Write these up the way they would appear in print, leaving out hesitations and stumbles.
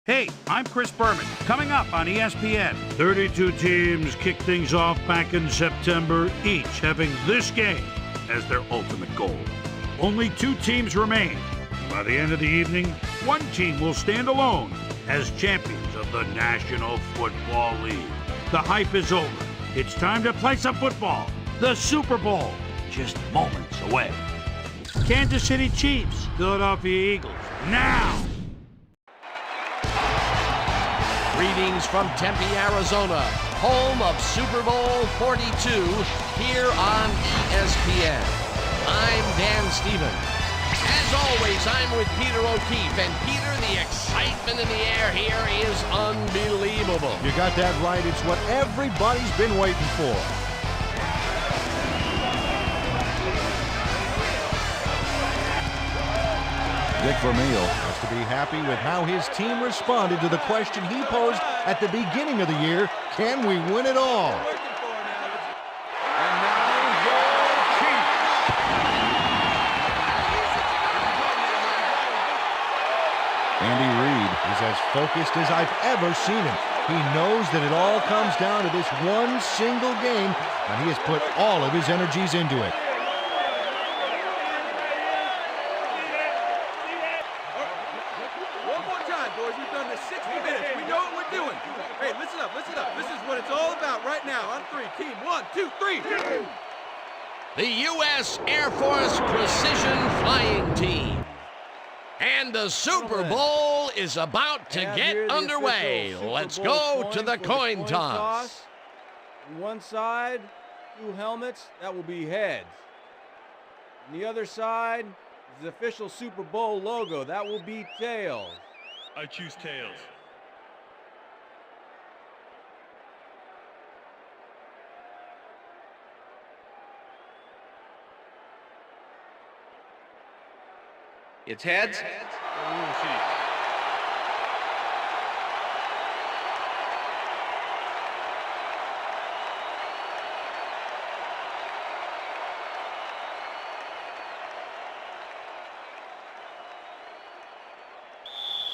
Hey, I'm Chris Berman. Coming up on ESPN, 32 teams kick things off back in September, each having this game as their ultimate goal. Only 2 teams remain. By the end of the evening, one team will stand alone as champions of the National Football League. The hype is over. It's time to play some football. The Super Bowl, just moments away. Kansas City Chiefs, Philadelphia Eagles, now. Greetings from Tempe, Arizona, home of Super Bowl 42, here on ESPN. I'm Dan Stevens. As always, I'm with Peter O'Keefe. And Peter, the excitement in the air here is unbelievable. You got that right. It's what everybody's been waiting for. Dick Vermeil has to be happy with how his team responded to the question he posed at the beginning of the year, can we win it all? Andy Reid is as focused as I've ever seen him. He knows that it all comes down to this one single game, and he has put all of his energies into it. One more time, boys. We've done this 60 minutes. We know what we're doing. Hey, listen up, listen up. This is what it's all about right now. On 3. Team 1, 2, 3. The U.S. Air Force Precision Flying Team. And the Super Bowl is about to get underway. Let's go to the coin toss. On one side, 2 helmets, that will be heads. On the other side is the official Super Bowl logo, that will be tails. I choose tails. It's heads.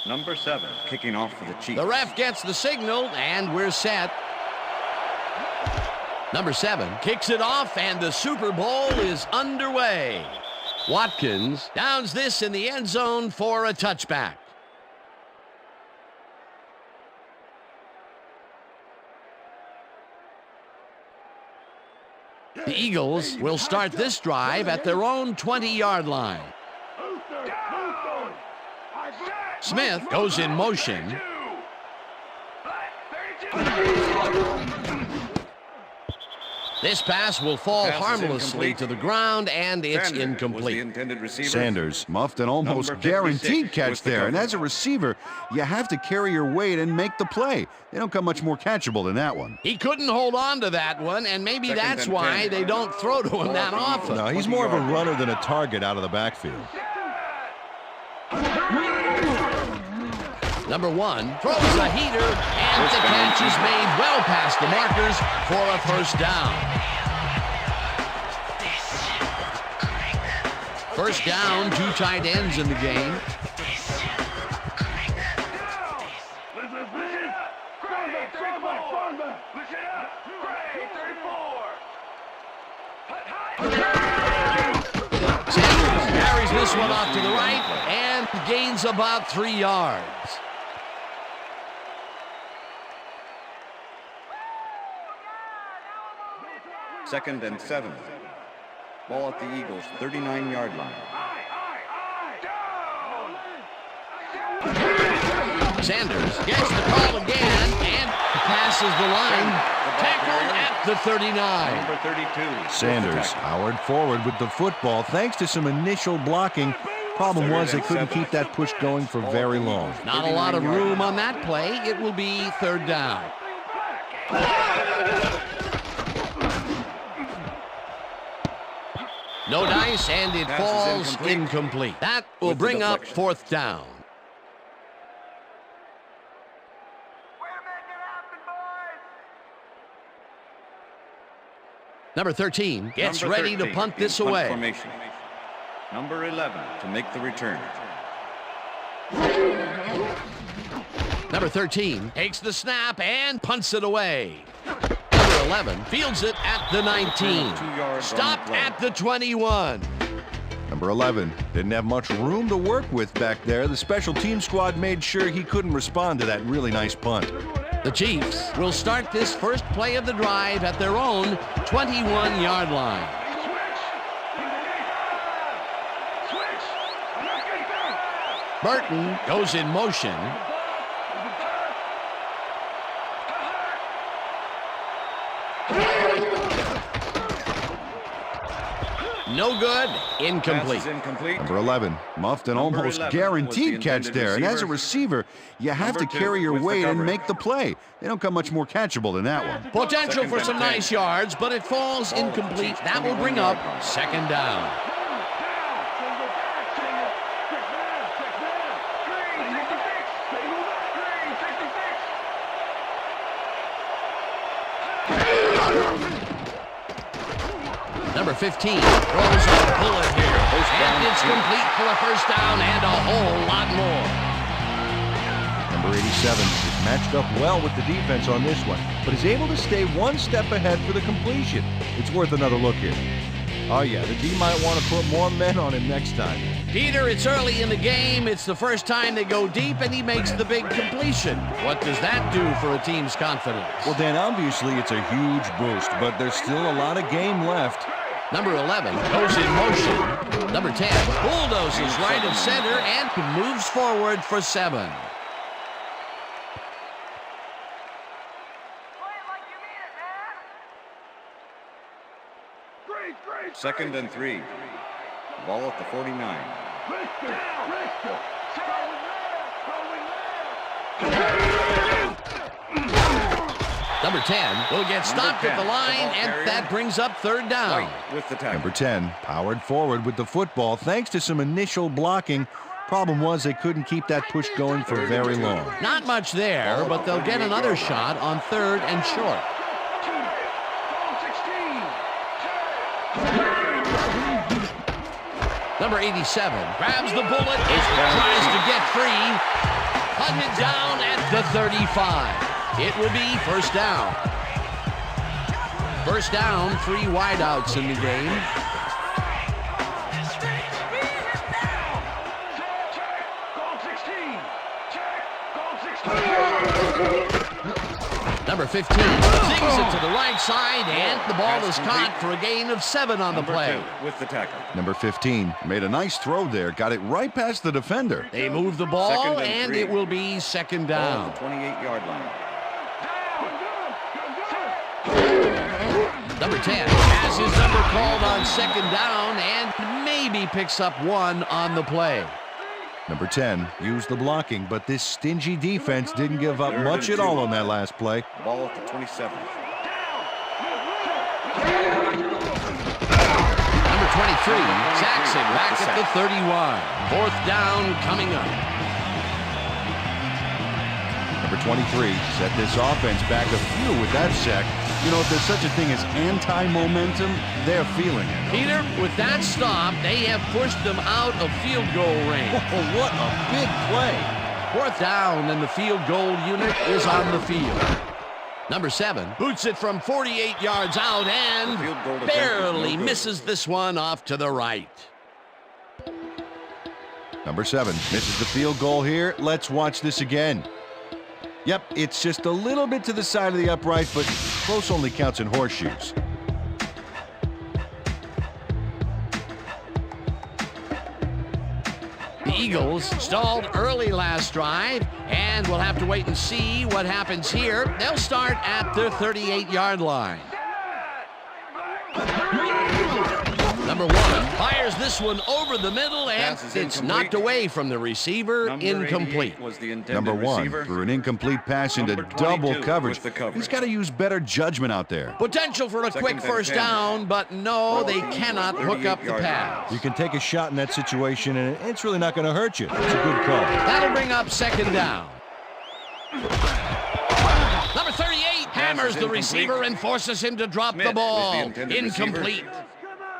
Number 7, kicking off for the Chiefs. The ref gets the signal, and we're set. Number 7 kicks it off, and the Super Bowl is underway. Watkins downs this in the end zone for a touchback. The Eagles will start this drive at their own 20-yard line. Smith goes in motion. This pass will fall harmlessly to the ground, and it's incomplete. Sanders muffed an almost guaranteed catch there, and as a receiver, you have to carry your weight and make the play. They don't come much more catchable than that one. He couldn't hold on to that one, and maybe that's why they don't throw to him that often. No, he's more of a runner than a target out of the backfield. Number 1 throws a heater, and the catch is made well past the markers for a first down. First down, 2 tight ends in the game. Sanders carries this one off to the right and gains about 3 yards. Second and 7. Ball at the Eagles' 39-yard line. Sanders gets the call again and passes the line. Tackled at the 39. Number 32. Sanders powered forward with the football thanks to some initial blocking. Problem was they couldn't keep that push going for very long. Not a lot of room on that play. It will be 3rd down. No dice, and it falls incomplete. That will bring up 4th down. Number 13 gets ready to punt this away. Formation. Number 11 to make the return. Number 13 takes the snap and punts it away. Number 11 fields it at the 19. Stopped at the 21. Number 11 didn't have much room to work with back there. The special team squad made sure he couldn't respond to that really nice punt. The Chiefs will start this first play of the drive at their own 21-yard line. Burton goes in motion. No good. Incomplete. Number 11 muffed an almost guaranteed catch there. And as a receiver, you have to carry your weight and make the play. They don't come much more catchable than that one. Potential for some nice yards, but it falls incomplete. That will bring up second down. Number 15 throws a bullet here. And it's complete for a first down and a whole lot more. Number 87 is matched up well with the defense on this one, but is able to stay one step ahead for the completion. It's worth another look here. Oh yeah, the D might want to put more men on him next time. Peter, it's early in the game. It's the first time they go deep, and he makes the big completion. What does that do for a team's confidence? Well, Dan, obviously it's a huge boost, but there's still a lot of game left. Number 11 goes in motion. Number 10 bulldozes right of center and moves forward for 7. Second and 3. Ball at the 49. Number 10 will get stopped at the line, and that brings up third down. With the tackle. Number 10 powered forward with the football thanks to some initial blocking. Problem was they couldn't keep that push going for very long. Not much there, but they'll get another shot on third and short. Number 87 grabs the bullet and tries to get free. Hunted down at the 35. It will be first down. First down, 3 wideouts in the game. Number 15 zings it to the right side, and the ball is caught for a gain of 7 on the play. With the tackle. Number 15 made a nice throw there, got it right past the defender. They move the ball, and it will be second down. 28-yard line. Number 10 has his number called on second down and maybe picks up 1 on the play. Number 10 used the blocking, but this stingy defense didn't give up much at all on that last play. Ball at the 27. Number 23 sacks him back at the 31. Fourth down coming up. Number 23 set this offense back a few with that sack. You know, if there's such a thing as anti-momentum, they're feeling it. Peter, with that stop, they have pushed them out of field goal range. Oh, what a big play. Fourth down, and the field goal unit is on the field. Number 7 boots it from 48 yards out and barely misses this one off to the right. Number 7 misses the field goal here. Let's watch this again. Yep, it's just a little bit to the side of the upright, but close only counts in horseshoes. The Eagles stalled early last drive, and we'll have to wait and see what happens here. They'll start at their 38-yard line. Number 1 fires this one over the middle, and it's knocked away from the receiver. Incomplete. Was the Number 1 receiver. threw an incomplete pass into double coverage. He's got to use better judgment out there. Potential for a quick first down, but no, they cannot hook up the pass. You can take a shot in that situation, and it's really not going to hurt you. It's a good call. That'll bring up second down. Number 38 hammers the receiver and forces him to drop the ball. Incomplete.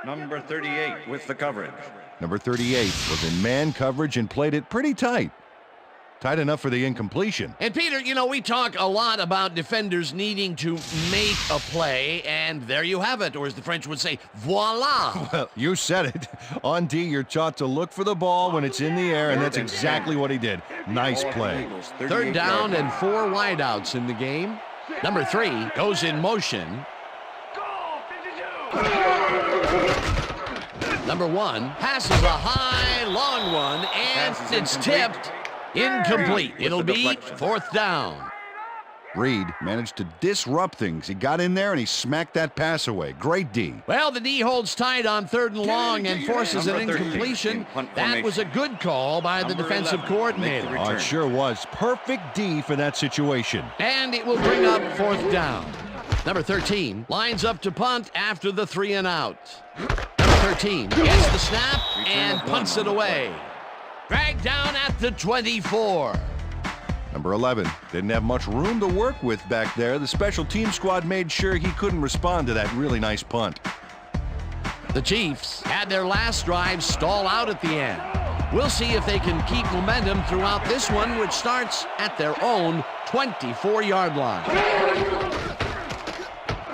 Number 38 with the coverage. Number 38 was in man coverage and played it pretty tight. Tight enough for the incompletion. And Peter, you know, we talk a lot about defenders needing to make a play, and there you have it, or as the French would say, voila. Well, you said it. On D, you're taught to look for the ball when it's in the air, and that's exactly what he did. Nice play. Third down and 4 wideouts in the game. Number 3 goes in motion. Number 1 passes a high, long one, and it's tipped. Incomplete. It'll be 4th down. Reed managed to disrupt things. He got in there and he smacked that pass away. Great D. Well, the D holds tight on 3rd and long and forces an incompletion. That was a good call by the defensive coordinator. Oh, it sure was. Perfect D for that situation. And it will bring up 4th down. Number 13 lines up to punt after the 3 and out. Number 13 gets the snap and punts it away. Dragged down at the 24. Number 11 didn't have much room to work with back there. The special team squad made sure he couldn't respond to that really nice punt. The Chiefs had their last drive stall out at the end. We'll see if they can keep momentum throughout this one, which starts at their own 24-yard line.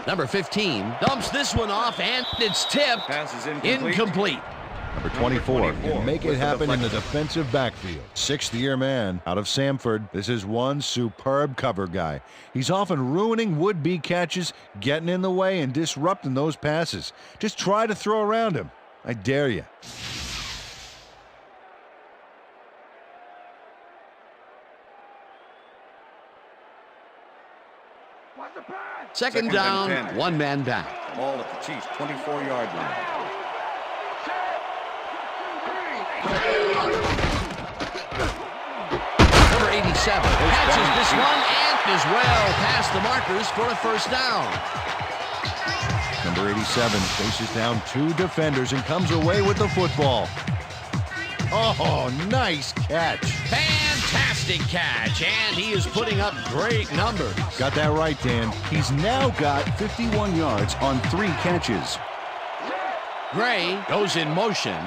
Number 15 dumps this one off, and it's tipped. Pass is Incomplete. Number 24 can make it happen in the defensive backfield. 6th-year man out of Samford. This is one superb cover guy. He's often ruining would-be catches, getting in the way, and disrupting those passes. Just try to throw around him. I dare you. Second down, 10. 1 man back. Ball at the Chiefs' 24-yard line. Number 87 catches this one and is well past the markers for a 1st down. Number 87 faces down 2 defenders and comes away with the football. Oh, nice catch. Fantastic catch, and he is putting up great numbers. Got that right, Dan. He's now got 51 yards on 3 catches. Gray goes in motion.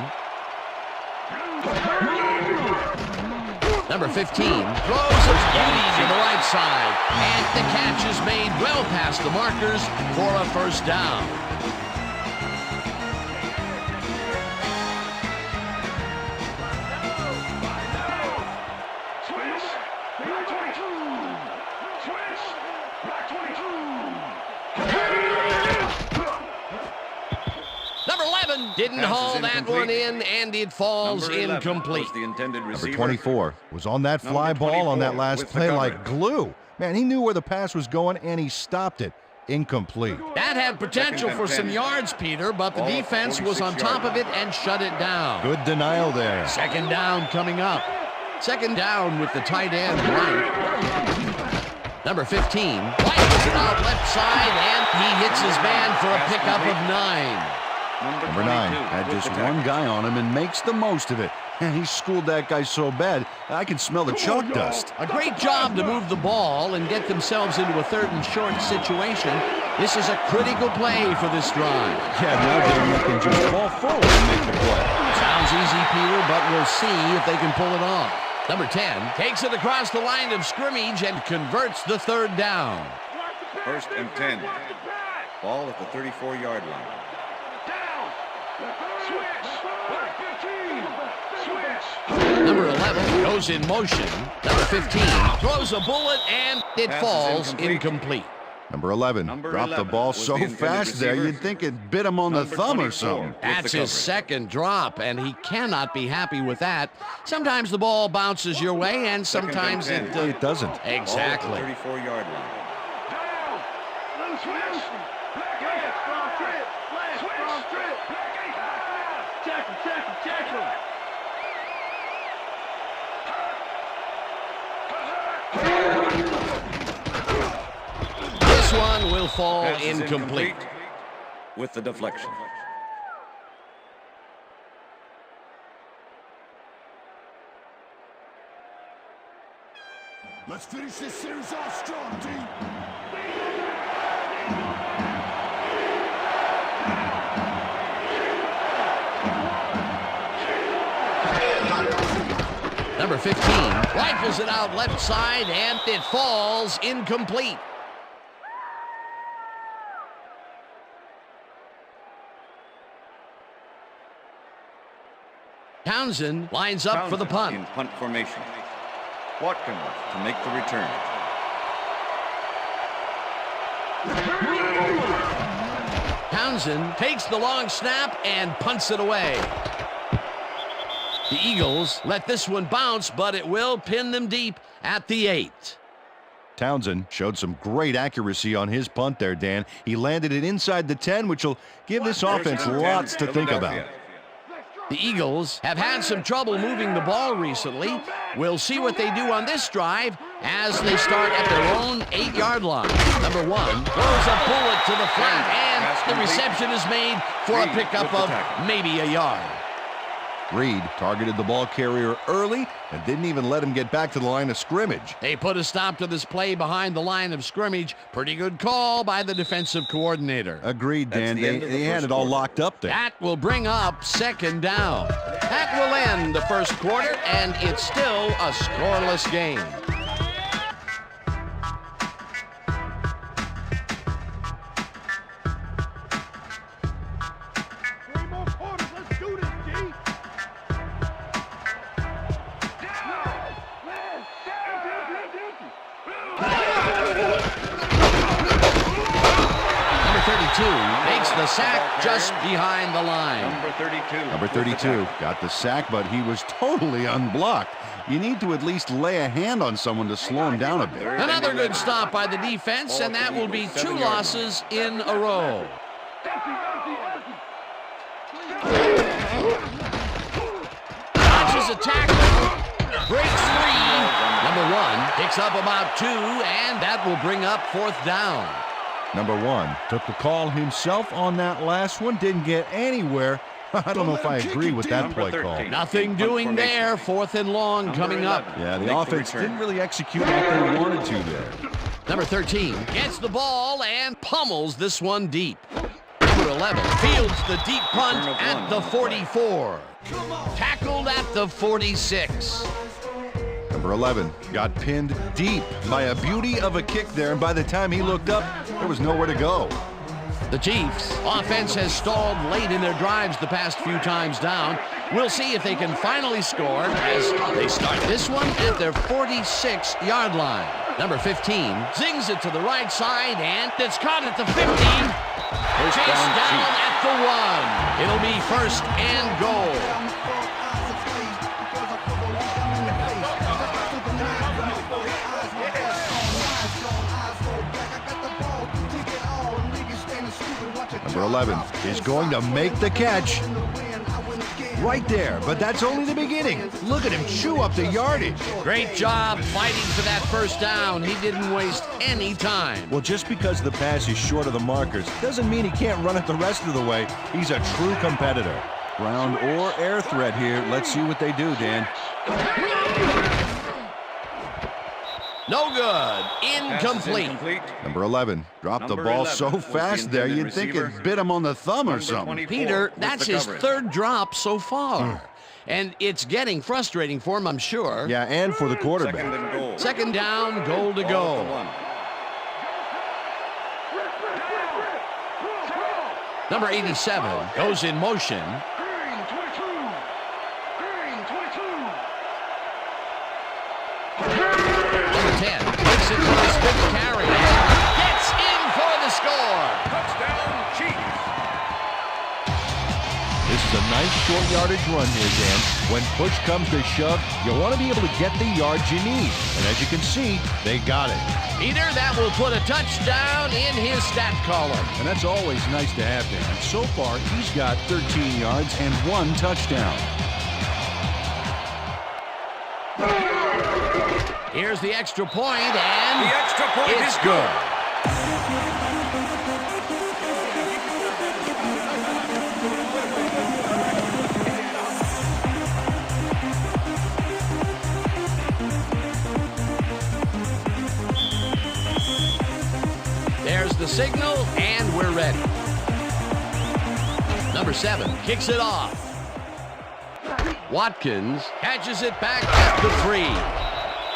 Number 15 throws a beauty to the right side, and the catch is made well past the markers for a 1st down. Number 11 didn't haul that one in, and it falls incomplete. The intended receiver. Number 24 was on that fly ball on that last play like glue. Man, he knew where the pass was going, and he stopped it. Incomplete. That had potential for some yards, Peter, but the defense was on top of it and shut it down. Good denial there. 2nd down coming up. 2nd down with the tight end right. Number 15 flashes it out left side, and he hits his man for a pickup of 9. Number 9 had just one guy on him and makes the most of it. And he schooled that guy so bad, I can smell the chalk dust. A great job to move the ball and get themselves into a 3rd and short situation. This is a critical play for this drive. Yeah, now they can just fall forward and make the play. Sounds easy, Peter, but we'll see if they can pull it off. Number 10 takes it across the line of scrimmage and converts the 3rd down. 1st and 10. Ball at the 34-yard line. Number 11 goes in motion. Number 15 throws a bullet, and it falls incomplete. Number 11 dropped the ball so fast there, you'd think it bit him on the thumb or something. That's his 2nd drop, and he cannot be happy with that. Sometimes the ball bounces your way, and sometimes It doesn't. Exactly. 34-yard line. This one will fall Pass is incomplete. With the deflection. Let's finish this series off strong, team. Number 15 rifles it out left side, and it falls incomplete. Townsend lines up for the punt. In punt formation. Watkins to make the return. Townsend takes the long snap and punts it away. The Eagles let this one bounce, but it will pin them deep at the 8. Townsend showed some great accuracy on his punt there, Dan. He landed it inside the 10, which will give this offense lots to think about. The Eagles have had some trouble moving the ball recently. We'll see what they do on this drive as they start at their own 8-yard line. Number 1 throws a bullet to the flat, and the reception is made for a pickup of maybe a yard. Reed targeted the ball carrier early and didn't even let him get back to the line of scrimmage. They put a stop to this play behind the line of scrimmage. Pretty good call by the defensive coordinator. Agreed, Dan. They had it all locked up there. That will bring up second down. That will end the first quarter, and it's still a scoreless game. Makes the sack just behind the line. Number 32 got the sack, but he was totally unblocked. You need to at least lay a hand on someone to slow him down a bit. Another good stop by the defense, and that will be 2 losses in a row. Dodges a tackle, breaks free. Number 1 picks up about 2, and that will bring up 4th down. Number 1 took the call himself on that last one, didn't get anywhere. I don't know if I agree with that play call. Nothing doing there. 4th and long coming up. Yeah, the offense didn't really execute what they wanted to there. Number 13 gets the ball and pummels this one deep. Number 11 fields the deep punt at the 44. Tackled at the 46. Number 11 got pinned deep by a beauty of a kick there, and by the time he looked up, there was nowhere to go. The Chiefs' offense has stalled late in their drives the past few times down. We'll see if they can finally score as they start this one at their 46-yard line. Number 15 zings it to the right side, and it's caught at the 15. Chased down at the 1. It'll be 1st and goal. Number 11 is going to make the catch. Right there, but that's only the beginning. Look at him chew up the yardage. Great job fighting for that 1st down. He didn't waste any time. Well, just because the pass is short of the markers doesn't mean he can't run it the rest of the way. He's a true competitor. Ground or air threat here. Let's see what they do, Dan. No good. Incomplete. Number 11 dropped the ball so fast there, you'd think it bit him on the thumb or something. Peter, that's his 3rd drop so far. And it's getting frustrating for him, I'm sure. Yeah, and for the quarterback. 2nd down, goal to go. Number 87 goes in motion. Number 10 takes it for the spin carry. Gets in for the score. Touchdown, Chiefs. This is a nice short yardage run here, Dan. When push comes to shove, you want to be able to get the yards you need. And as you can see, they got it. Peter, that will put a touchdown in his stat column. And that's always nice to have, Dan. So far, he's got 13 yards and 1 touchdown. Here's the extra point, and The extra point it's is good. There's the signal, and we're ready. Number 7 kicks it off. Watkins catches it back at the 3.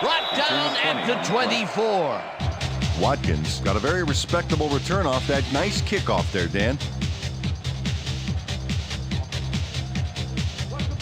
Brought down at the 24. Watkins got a very respectable return off that nice kickoff there, Dan.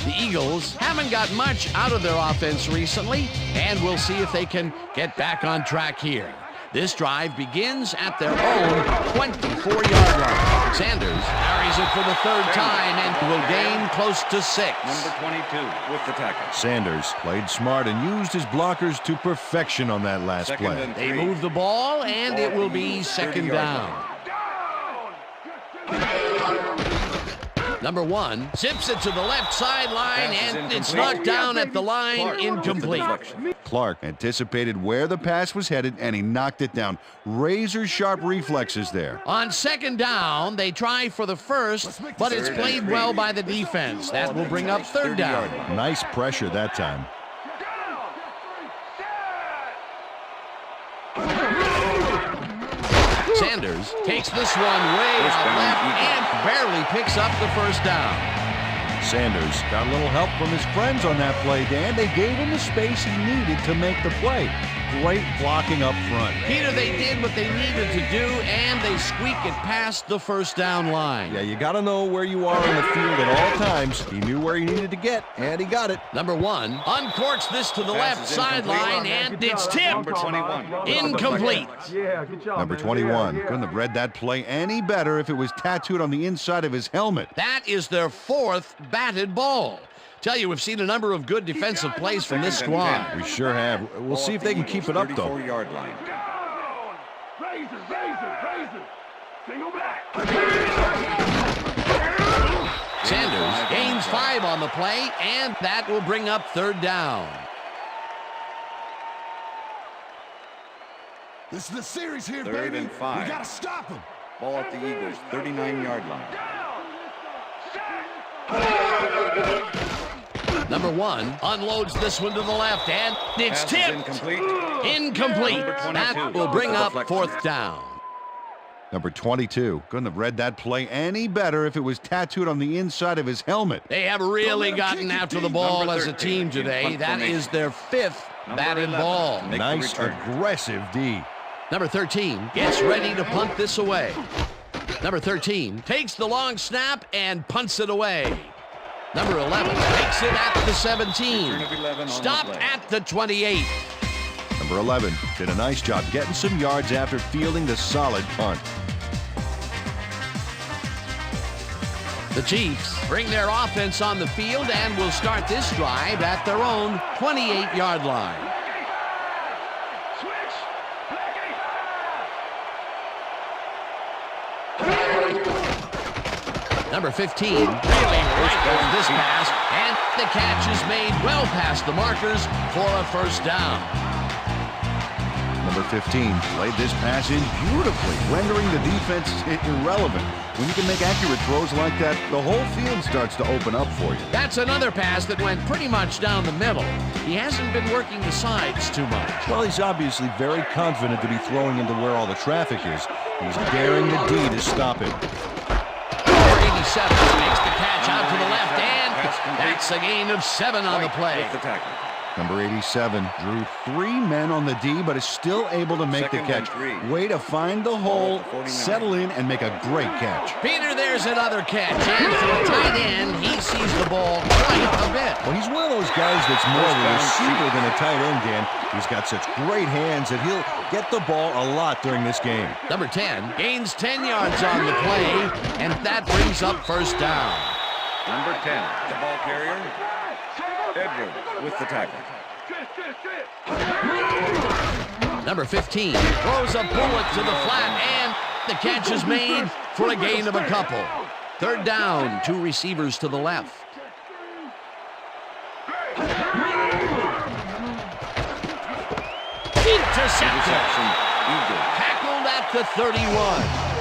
The Eagles haven't got much out of their offense recently, and we'll see if they can get back on track here. This drive begins at their own 24-yard line. Sanders carries it for the 3rd time and will gain close to 6. Number 22 with the tackle. Sanders played smart and used his blockers to perfection on that last play. They move the ball, and it will be 2nd down. Number 1 zips it to the left sideline, and it's knocked down at the line, incomplete. Clark anticipated where the pass was headed, and he knocked it down. Razor-sharp reflexes there. On 2nd down, they try for the 1st, but it's played well by the defense. That will bring up 3rd down. Nice pressure that time. Sanders takes this one way out left and barely picks up the 1st down. Sanders got a little help from his friends on that play, Dan. They gave him the space he needed to make the play. Great blocking up front. Peter, they did what they needed to do, and they squeak it past the 1st down line. Yeah, you got to know where you are on the field at all times. He knew where he needed to get, and he got it. Number 1 uncorks this to the left sideline, and it's tipped. Number 21. Incomplete. Number 21 couldn't have read that play any better if it was tattooed on the inside of his helmet. That is their 4th batted ball. Tell you, we've seen a number of good defensive plays from this squad. We sure have. We'll see if they can keep it up, though. 34-yard line. Sanders gains 5 on the play, and that will bring up 3rd down. This is the series here, 3rd baby. and 5. We gotta stop him. Ball at the Eagles' 39-yard line. Number 1 unloads this one to the left, and it's Pass is tipped. incomplete. Incomplete. Number 22. That will bring up Deflection. 4th down. Number 22 couldn't have read that play any better if it was tattooed on the inside of his helmet. They have really gotten after the ball as a team today. That is their 5th batted ball. Nice, aggressive D. Number 13 gets ready to punt this away. Number 13 takes the long snap and punts it away. Number 11 takes it at the 17. Stopped at the 28. Number 11 did a nice job getting some yards after fielding the solid punt. The Chiefs bring their offense on the field and will start this drive at their own 28-yard line. Number 15 really rifles this pass, and the catch is made well past the markers for a 1st down. Number 15 played this pass in beautifully, rendering the defense irrelevant. When you can make accurate throws like that, the whole field starts to open up for you. That's another pass that went pretty much down the middle. He hasn't been working the sides too much. Well, he's obviously very confident to be throwing into where all the traffic is. He's daring the D to stop it. Number 87 makes the catch out to the left, and that's a gain of 7 on the play. Number 87 drew 3 men on the D, but is still able to make the catch. Way to find the hole, settle in, and make a great catch. Peter, there's another catch. And for a tight end, he sees the ball quite a bit. Well, he's one of those guys that's more of a receiver than a tight end, Dan. He's got such great hands that he'll get the ball a lot during this game. Number 10 gains 10 yards on the play, and that brings up 1st down. Number 10, the ball carrier, Edward with the tackle. Number 15 throws a bullet to the flat, and the catch is made for a gain of a couple. 3rd down, 2 receivers to the left. Intercepted. Tackled at the 31.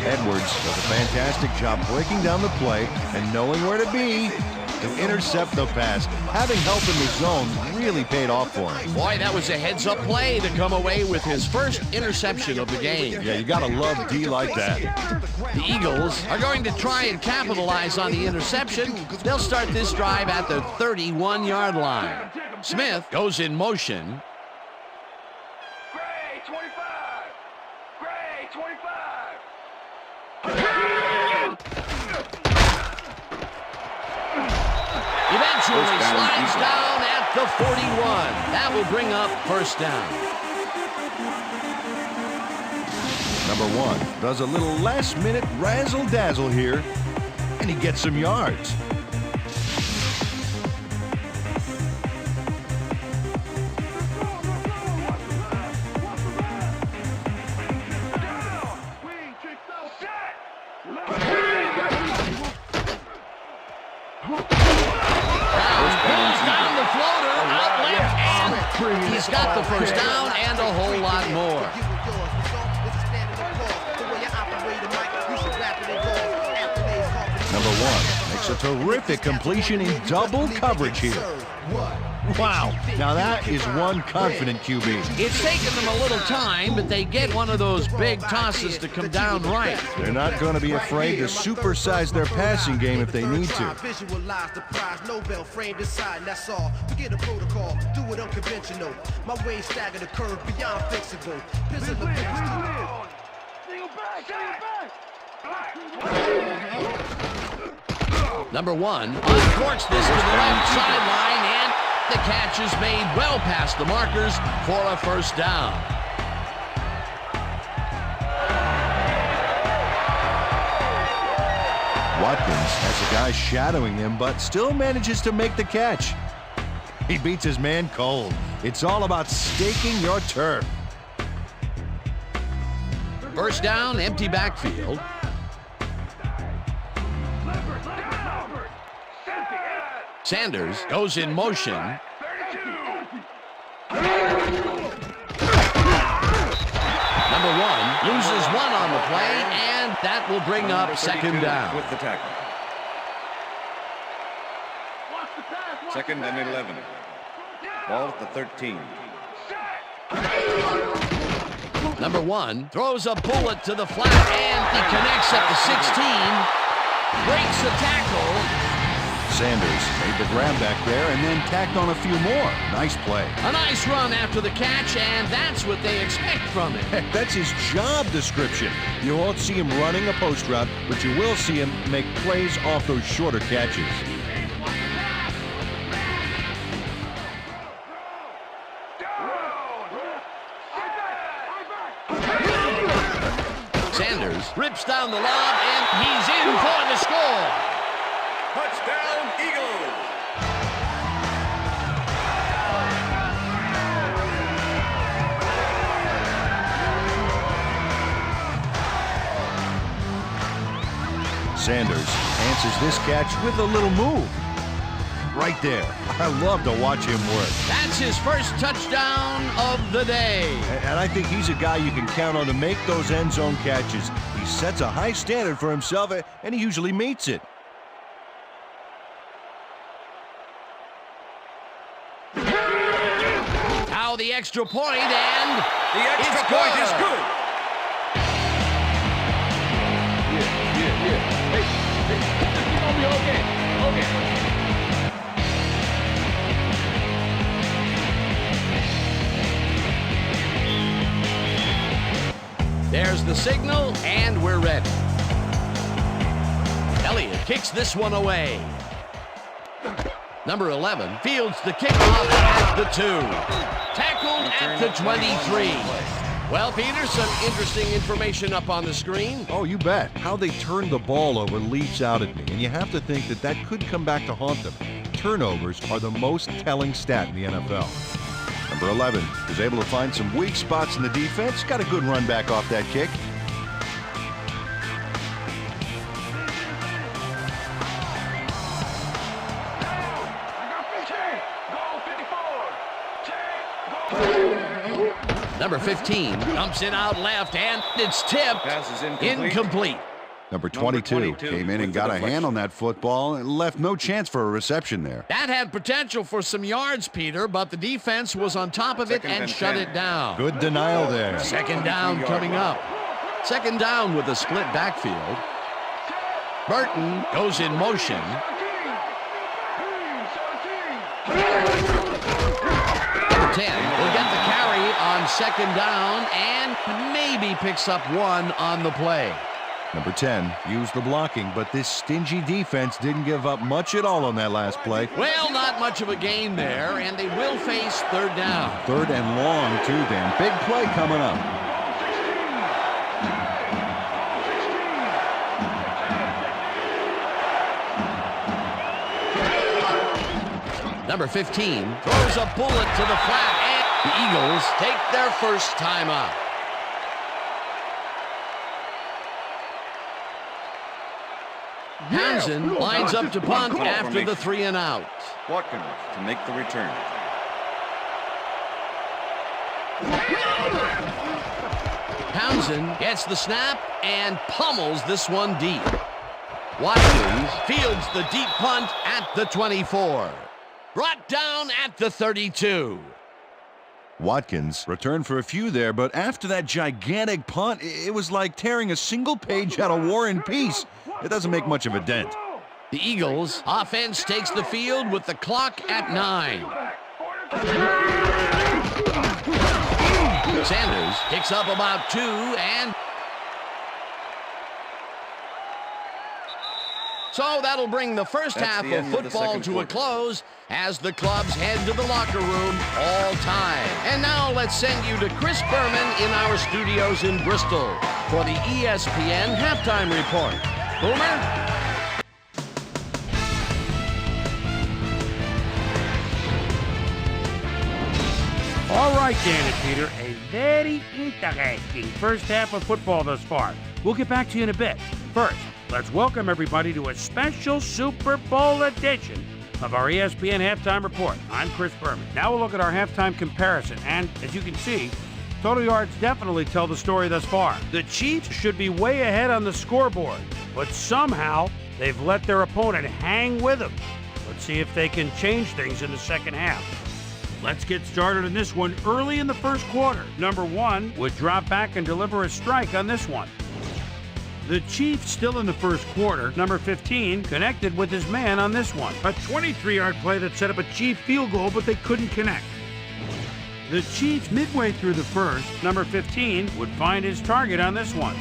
Edwards does a fantastic job breaking down the play and knowing where to be. to intercept the pass. Having help in the zone really paid off for him. Boy, that was a heads-up play to come away with his first interception of the game. Yeah, you gotta love D like that. The Eagles are going to try and capitalize on the interception. They'll start this drive at the 31-yard line. Smith goes in motion. Eventually slides down at the 41. That will bring up first down. Number 1 does a little last-minute razzle-dazzle here, and he gets some yards. He's got the first down and a whole lot more. Number 1 makes a terrific completion in double coverage here. Wow, now that is one confident QB. It's taken them a little time, but they get one of those big tosses to come down right. They're not going to be afraid to supersize their passing game if they need to. Visualize the prize, Nobel framed inside, and that's all. Forget a protocol, do it unconventional. My way stagger the curve beyond fixable. Pistol the Number 1 uncorks this to the left sideline, and the catch is made well past the markers for a first down. Watkins has a guy shadowing him, but still manages to make the catch. He beats his man cold. It's all about staking your turf. First down, empty backfield. Sanders goes in motion. Number 1 loses one on the play, and that will bring up second down. With the tackle. Second and 11. Ball at the 13. Number 1 throws a bullet to the flat, and he connects at the 16. Breaks the tackle. Sanders made the grab back there and then tacked on a few more. Nice play. A nice run after the catch, and that's what they expect from him. Heck, that's his job description. You won't see him running a post route, but you will see him make plays off those shorter catches. Sanders rips down the lob, and he's in for the score. Touchdown, Eagles! Sanders answers this catch with a little move. Right there. I love to watch him work. That's his first touchdown of the day. And I think he's a guy you can count on to make those end zone catches. He sets a high standard for himself, and he usually meets it. Now the extra point, and the extra point is good. There's the signal, and we're ready. Elliott kicks this one away. Number 11 fields the kickoff at the 2. Tackled at the 23. Well, Peter, some interesting information up on the screen. Oh, you bet. How they turned the ball over leaps out at me, and you have to think that that could come back to haunt them. Turnovers are the most telling stat in the NFL. Number 11 is able to find some weak spots in the defense. Got a good run back off that kick. Number 15 dumps it out left, and it's tipped. Pass is incomplete. Number 22 came in and got a hand on that football and left no chance for a reception there. That had potential for some yards, Peter, but the defense was on top of it and shut it down. Good denial there. Second down coming up. Second down with a split backfield. Burton goes in motion. Number 10 will get the carry on second down and maybe picks up one on the play. Number 10 used the blocking, but this stingy defense didn't give up much at all on that last play. Well, not much of a gain there, and they will face third down. Third and long, too, Dan. Big play coming up. Number 15 throws a bullet to the flat, and the Eagles take their first time out. Townsend lines up to punt after the 3 and out. Watkins to make the return. Townsend gets the snap and pummels this one deep. Watkins fields the deep punt at the 24. Brought down at the 32. Watkins returned for a few there, but after that gigantic punt, it was like tearing a single page out of War and Peace. It doesn't make much of a dent. The Eagles offense takes the field with the clock at 9. Sanders picks up about 2 and so that'll bring the first half of football to a close as the clubs head to the locker room all time. And now let's send you to Chris Berman in our studios in Bristol for the ESPN Halftime Report. Boomer? All right, Dan and Peter, a very interesting first half of football thus far. We'll get back to you in a bit. First, let's welcome everybody to a special Super Bowl edition of our ESPN Halftime Report. I'm Chris Berman. Now we'll look at our halftime comparison, and as you can see, total yards definitely tell the story thus far. The Chiefs should be way ahead on the scoreboard, but somehow they've let their opponent hang with them. Let's see if they can change things in the second half. Let's get started in this one early in the first quarter. Number 1 would drop back and deliver a strike on this one. The Chiefs still in the first quarter. Number 15 connected with his man on this one. A 23-yard play that set up a Chief field goal, but they couldn't connect. The Chiefs midway through the first, number 15 would find his target on this one.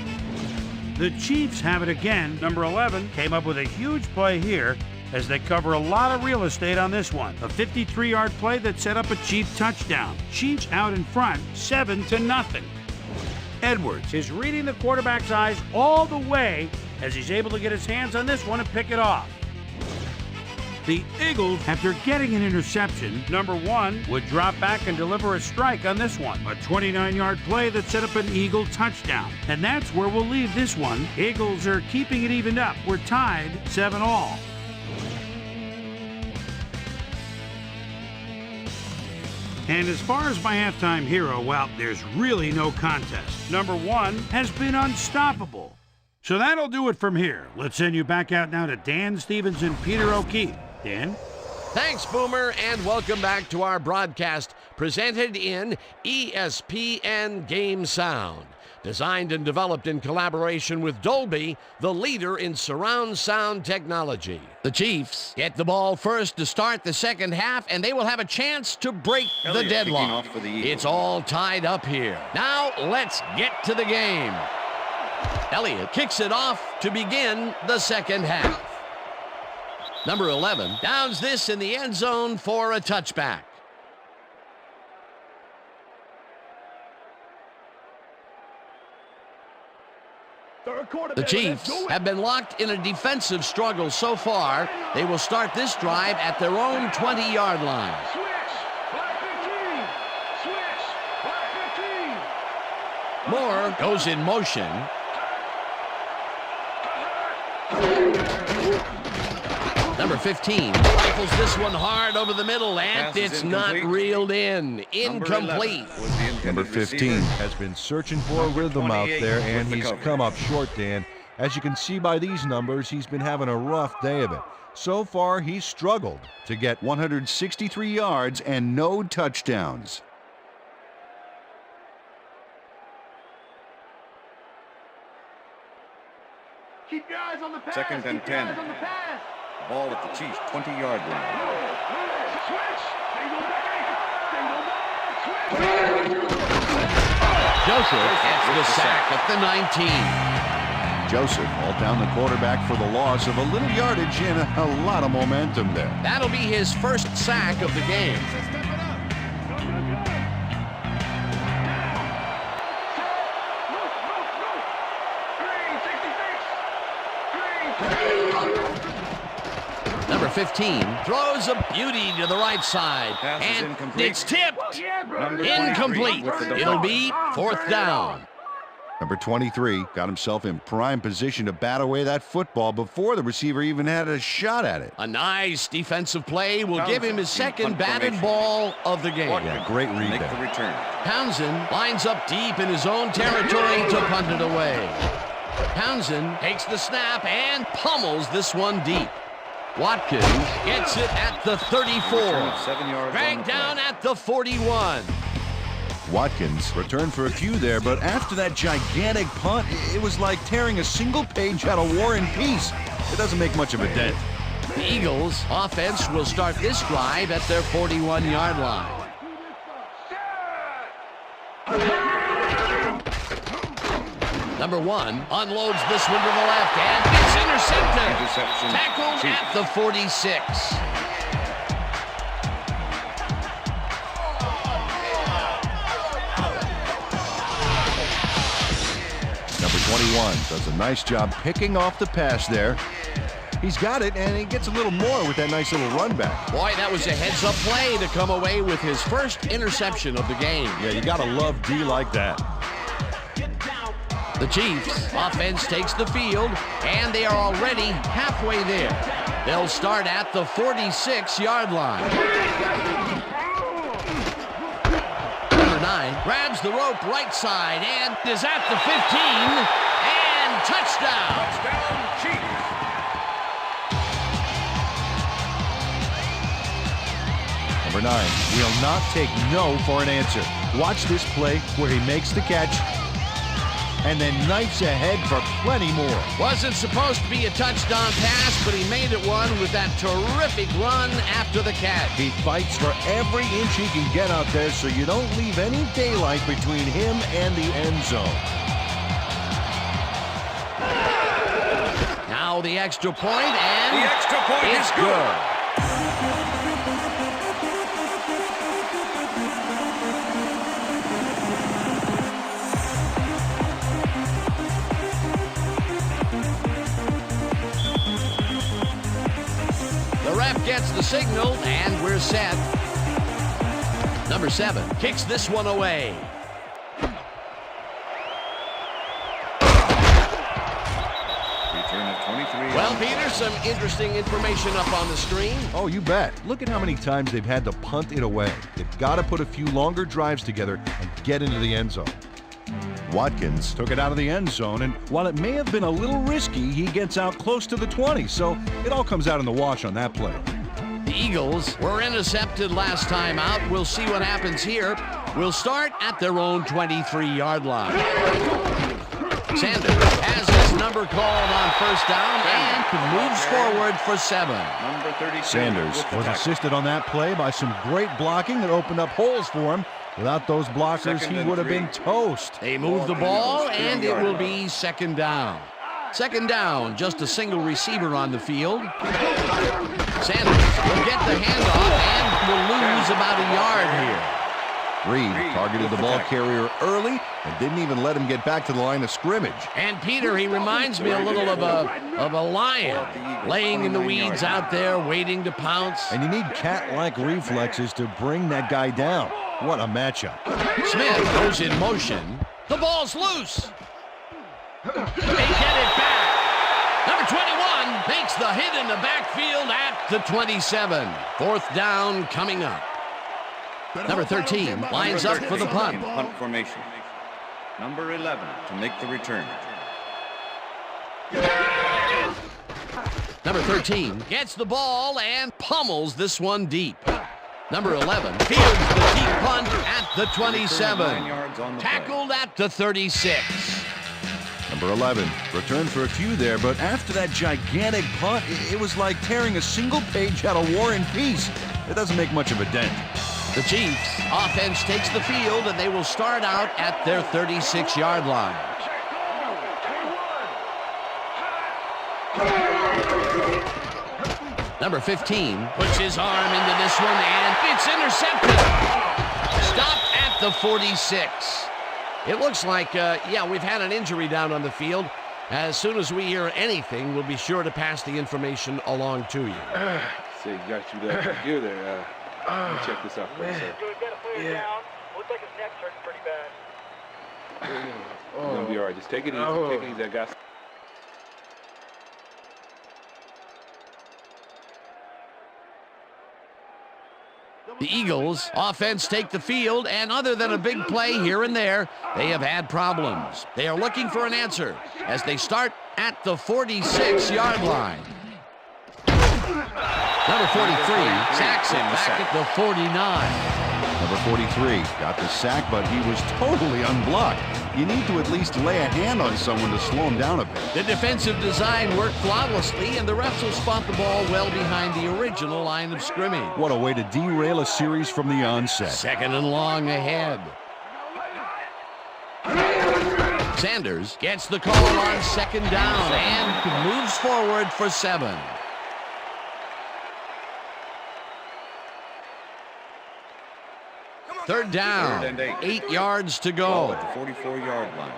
The Chiefs have it again. Number 11 came up with a huge play here as they cover a lot of real estate on this one. A 53-yard play that set up a Chief touchdown. Chiefs out in front, 7-0. Edwards is reading the quarterback's eyes all the way as he's able to get his hands on this one and pick it off. The Eagles, after getting an interception, number 1 would drop back and deliver a strike on this one. A 29-yard play that set up an Eagle touchdown. And that's where we'll leave this one. Eagles are keeping it evened up. We're tied 7-all. And as far as my halftime hero, well, there's really no contest. Number 1 has been unstoppable. So that'll do it from here. Let's send you back out now to Dan Stevens and Peter O'Keefe. Dan? Thanks, Boomer, and welcome back to our broadcast presented in ESPN Game Sound. Designed and developed in collaboration with Dolby, the leader in surround sound technology. The Chiefs get the ball first to start the second half, and they will have a chance to break the deadlock. It's all tied up here. Now, let's get to the game. Elliott kicks it off to begin the second half. Number 11 downs this in the end zone for a touchback. The Chiefs have been locked in a defensive struggle so far. They will start this drive at their own 20-yard line. Moore goes in motion. Number 15 rifles this one hard over the middle, and it's not reeled in. Incomplete. Number 15 has been searching for a rhythm out there, and he's come up short, Dan. As you can see by these numbers, he's been having a rough day of it. So far, he's struggled to get 163 yards and no touchdowns. Keep your eyes on the pass. Second and 10. Ball at the Chiefs' 20-yard line. Joseph gets the sack at the 19. Joseph hauled down the quarterback for the loss of a little yardage and a lot of momentum there. That'll be his first sack of the game. Number 15 throws a beauty to the right side. And it's tipped. Incomplete. It'll be fourth down. Number 23 got himself in prime position to bat away that football before the receiver even had a shot at it. A nice defensive play will give him his second batted ball of the game. Yeah, great read Make there. the return. Townsend lines up deep in his own territory to punt it away. Townsend takes the snap and pummels this one deep. Watkins gets it at the 34. 7 yards. Dragged down at the 41. Watkins returned for a few there, but after that gigantic punt, it was like tearing a single page out of War and Peace. It doesn't make much of a dent. The Eagles offense will start this drive at their 41-yard line. Number 1 unloads this one to the left, and it's intercepted. Interception. Tackled at the 46. Number 21 does a nice job picking off the pass there. He's got it, and he gets a little more with that nice little run back. Boy, that was a heads-up play to come away with his first interception of the game. Yeah, you got to love D like that. The Chiefs offense takes the field, and they are already halfway there. They'll start at the 46-yard line. Number 9 grabs the rope right side and is at the 15, and touchdown. Touchdown, Chiefs. Number 9 will not take no for an answer. Watch this play where he makes the catch and then knifes ahead for plenty more. Wasn't supposed to be a touchdown pass, but he made it one with that terrific run after the catch. He fights for every inch he can get out there, so you don't leave any daylight between him and the end zone. Now the extra point, and The extra point it's is good. The ref gets the signal, and we're set. Number 7 kicks this one away. Return of 23. Well, Peter, some interesting information up on the screen. Oh, you bet. Look at how many times they've had to punt it away. They've got to put a few longer drives together and get into the end zone. Watkins took it out of the end zone, and while it may have been a little risky, he gets out close to the 20, so it all comes out in the wash on that play. The Eagles were intercepted last time out. We'll see what happens here. We'll start at their own 23-yard line. Sanders has his number called on first down and moves forward for 7. Number 32. Sanders was assisted on that play by some great blocking that opened up holes for him. Without those blockers, Second he and would have 3. been toast. They move the ball, and it will be second down. Second down, just a single receiver on the field. Sanders will get the handoff and will lose about a yard here. Reed targeted the ball carrier early and didn't even let him get back to the line of scrimmage. And Peter, he reminds me a little of a lion laying in the weeds out there waiting to pounce. And you need cat-like reflexes to bring that guy down. What a matchup. Smith goes in motion. The ball's loose. They get it back. Number 21 makes the hit in the backfield at the 27. Fourth down coming up. Number 13 lines up for the punt. Punt formation. Number 11 to make the return. Number 13 gets the ball and pummels this one deep. Number 11 fields the deep punt at the 27. Tackled at the 36. Number 11 returned for a few there, but after that gigantic punt, it was like tearing a single page out of War and Peace. It doesn't make much of a dent. The Chiefs offense takes the field, and they will start out at their 36-yard line. Number 15 puts his arm into this one, and it's intercepted. Stopped at the 46. It looks like, yeah, we've had an injury down on the field. As soon as we hear anything, we'll be sure to pass the information along to you. So you got you that gear there. Let me check this out for you, sir. Yeah. Looks like his neck's hurting pretty bad. You're gonna be all right. Just take it easy. Take it easy. I got. The Eagles offense take the field, and other than a big play here and there, they have had problems. They are looking for an answer as they start at the 46-yard line. Number 43 sacks him back at the 49. Number 43 got the sack, but he was totally unblocked. You need to at least lay a hand on someone to slow him down a bit. The defensive design worked flawlessly, and the refs will spot the ball well behind the original line of scrimmage. What a way to derail a series from the onset. Second and long ahead. Sanders gets the call on second down and moves forward for 7. Third down, 8 yards to go. At the 44-yard line.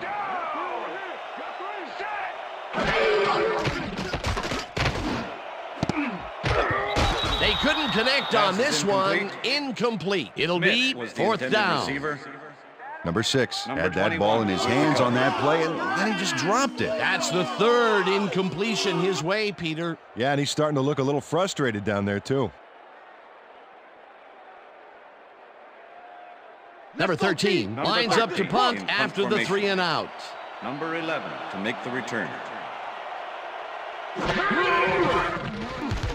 They couldn't connect on this one. Incomplete. It'll be fourth down. Number 6 had that ball in his hands on that play, and then he just dropped it. That's the third incompletion his way, Peter. Yeah, and he's starting to look a little frustrated down there, too. Number 13 lines up to punt after the 3 and out. Number 11 to make the return.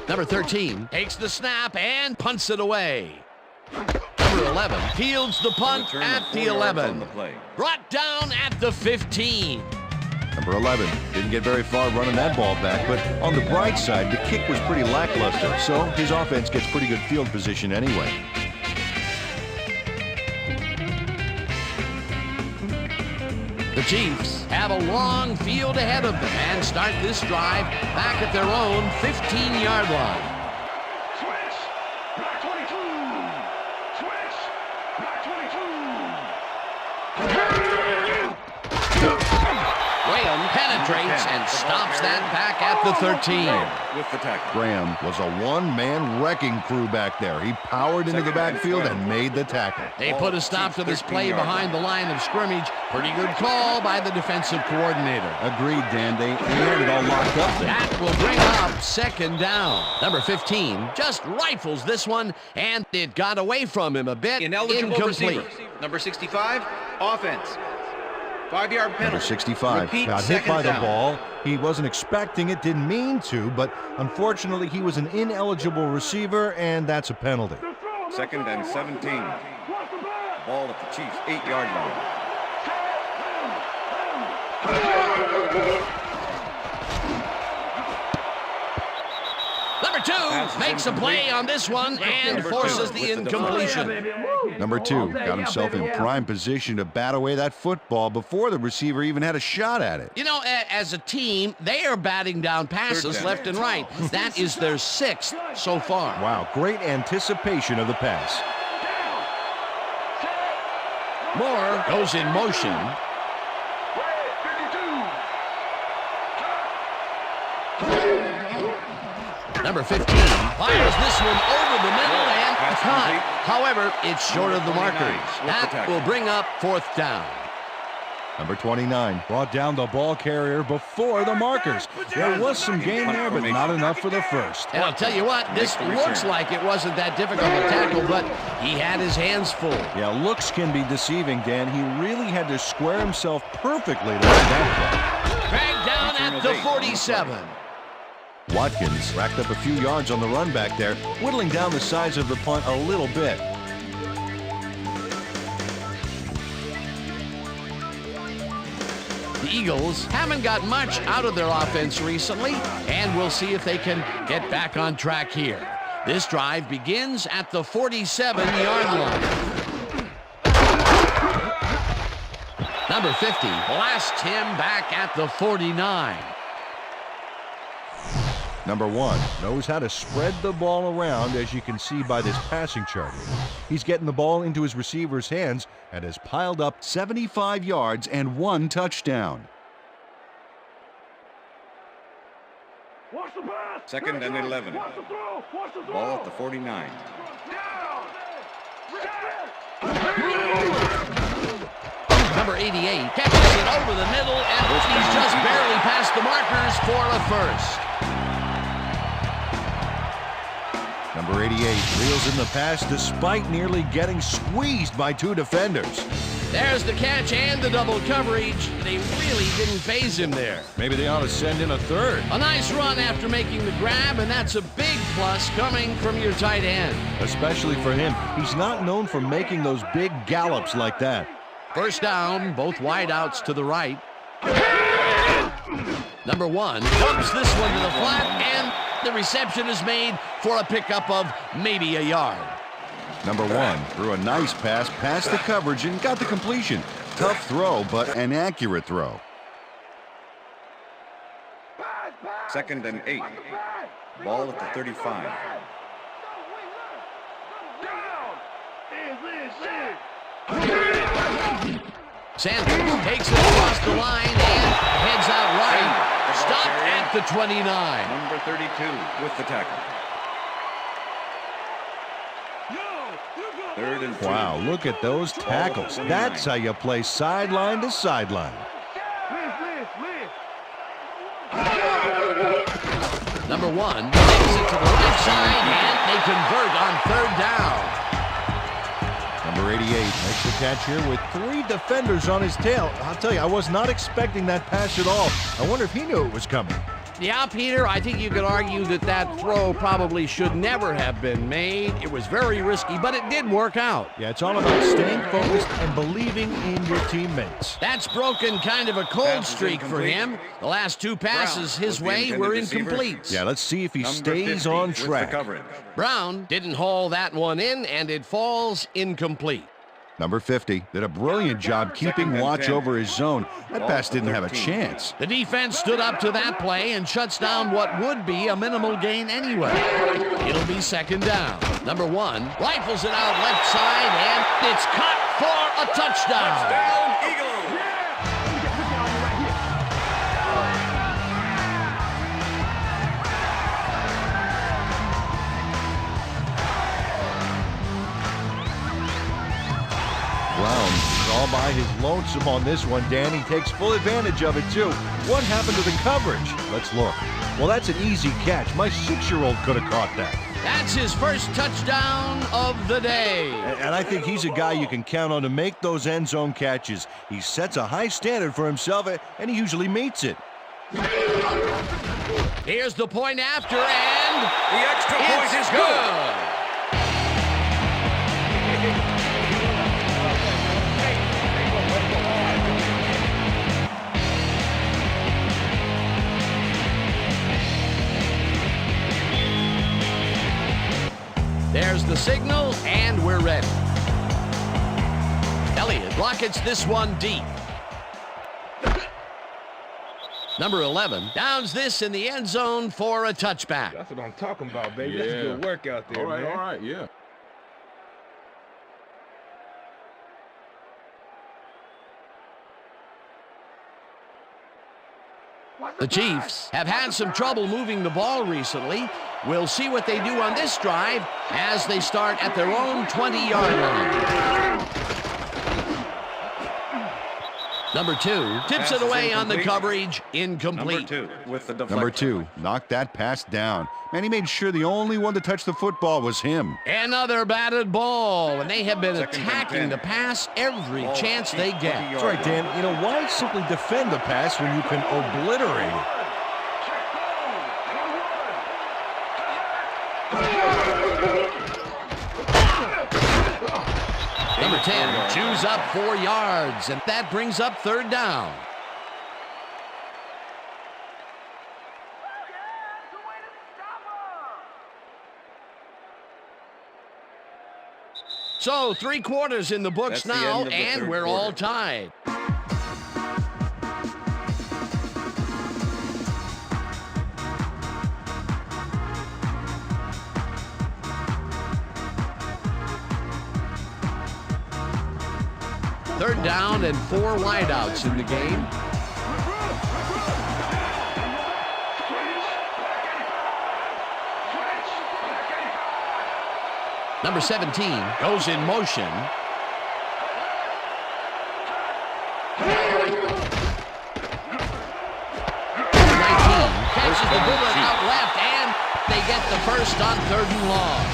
Number 13 takes the snap and punts it away. Number 11 fields the punt at the 11. Brought down at the 15. Number 11 didn't get very far running that ball back, but on the bright side, the kick was pretty lackluster, so his offense gets pretty good field position anyway. The Chiefs have a long field ahead of them and start this drive back at their own 15-yard line. Switch. Back 22. Switch. Back 22. Graham penetrates and stops that back at the 13. With the tackle. Graham was a one-man wrecking crew back there. He powered into the backfield and made the tackle. They put a stop to this play behind the line of scrimmage. Pretty good call by the defensive coordinator. Agreed, Dan. They had it all locked up there. That will bring up second down. Number 15 just rifles this one, and it got away from him a bit. Ineligible Incomplete. receiver. Number 65, offense. 5-yard penalty. Number 65 Repeat, got hit by the down. ball. He wasn't expecting it, didn't mean to, but unfortunately he was an ineligible receiver, and that's a penalty. Second and 17. Ball at the Chiefs' 8-yard line. Number 2 makes a play on this one and forces the incompletion. Number 2 got himself in prime position to bat away that football before the receiver even had a shot at it. You know, as a team, they are batting down passes left and right. That is their 6th so far. Wow, great anticipation of the pass. Moore goes in motion. Number 15 fires this one over the middle and caught. However, it's short of the markers. That will bring up fourth down. Number 29 brought down the ball carrier before the markers. There was some gain there, but not enough for the first. And I'll tell you what, this looks like it wasn't that difficult to tackle, but he had his hands full. Yeah, looks can be deceiving, Dan. He really had to square himself perfectly to make that play. Dragged down at the 47. Watkins racked up a few yards on the run back there, whittling down the size of the punt a little bit. The Eagles haven't got much out of their offense recently, and we'll see if they can get back on track here. This drive begins at the 47-yard line. Number 50 blasts him back at the 49. Number 1 knows how to spread the ball around, as you can see by this passing chart. He's getting the ball into his receiver's hands and has piled up 75 yards and 1 touchdown. Second and 11. Ball at the 49. Number 88 catches it over the middle, and he's just barely past the markers for a first. Number 88 reels in the pass despite nearly getting squeezed by 2 defenders. There's the catch and the double coverage. They really didn't phase him there. Maybe they ought to send in a third. A nice run after making the grab, and that's a big plus coming from your tight end. Especially for him. He's not known for making those big gallops like that. First down, both wideouts to the right. Number 1 dumps this one to the flat, and the reception is made for a pickup of maybe a yard. Number 1 threw a nice pass past the coverage and got the completion. Tough throw, but an accurate throw. Second and 8. Ball at the 35. Sanders takes it across the line and heads out right. Stopped at the 29. Number 32 with the tackle. Third and 3. Wow, look at those tackles. That's how you play sideline to sideline. Number 1 takes it to the right side, and they convert on third down. Number 88 makes the catch here with 3 defenders on his tail. I'll tell you, I was not expecting that pass at all. I wonder if he knew it was coming. Yeah, Peter, I think you could argue that that throw probably should never have been made. It was very risky, but it did work out. Yeah, it's all about staying focused and believing in your teammates. That's broken kind of a cold streak for him. The last 2 passes his way were incomplete. Yeah, let's see if he stays on track. Brown didn't haul that one in, and it falls incomplete. Number 50 did a brilliant job keeping watch over his zone. That pass didn't have a chance. The defense stood up to that play and shuts down what would be a minimal gain anyway. It'll be second down. Number 1 rifles it out left side, and it's caught for a touchdown. Touchdown, Eagles! Brown is all by his lonesome on this one, Dan. He takes full advantage of it, too. What happened to the coverage? Let's look. Well, that's an easy catch. My 6-year-old could have caught that. That's his first touchdown of the day. And I think he's a guy you can count on to make those end zone catches. He sets a high standard for himself, and he usually meets it. Here's the point after, and the extra point is good. There's the signal, and we're ready. Elliott rockets this one deep. Number 11 downs this in the end zone for a touchback. That's what I'm talking about, baby. That's a good work out there, man. All right, yeah. The Chiefs have had some trouble moving the ball recently. We'll see what they do on this drive as they start at their own 20-yard line. Number 2 tips it away on the coverage, incomplete. Number 2 knocked that pass down. Man, he made sure the only one to touch the football was him. Another batted ball, and they have been attacking the pass every chance they get. That's right, Dan. You know, why simply defend the pass when you can obliterate it? 10 chews up 4 yards, and that brings up third down. So 3 quarters in the books now, and we're all tied. Third down and 4 wideouts in the game. Number 17 goes in motion. Number 19 catches the bullet out left, and they get the first on 3rd and long.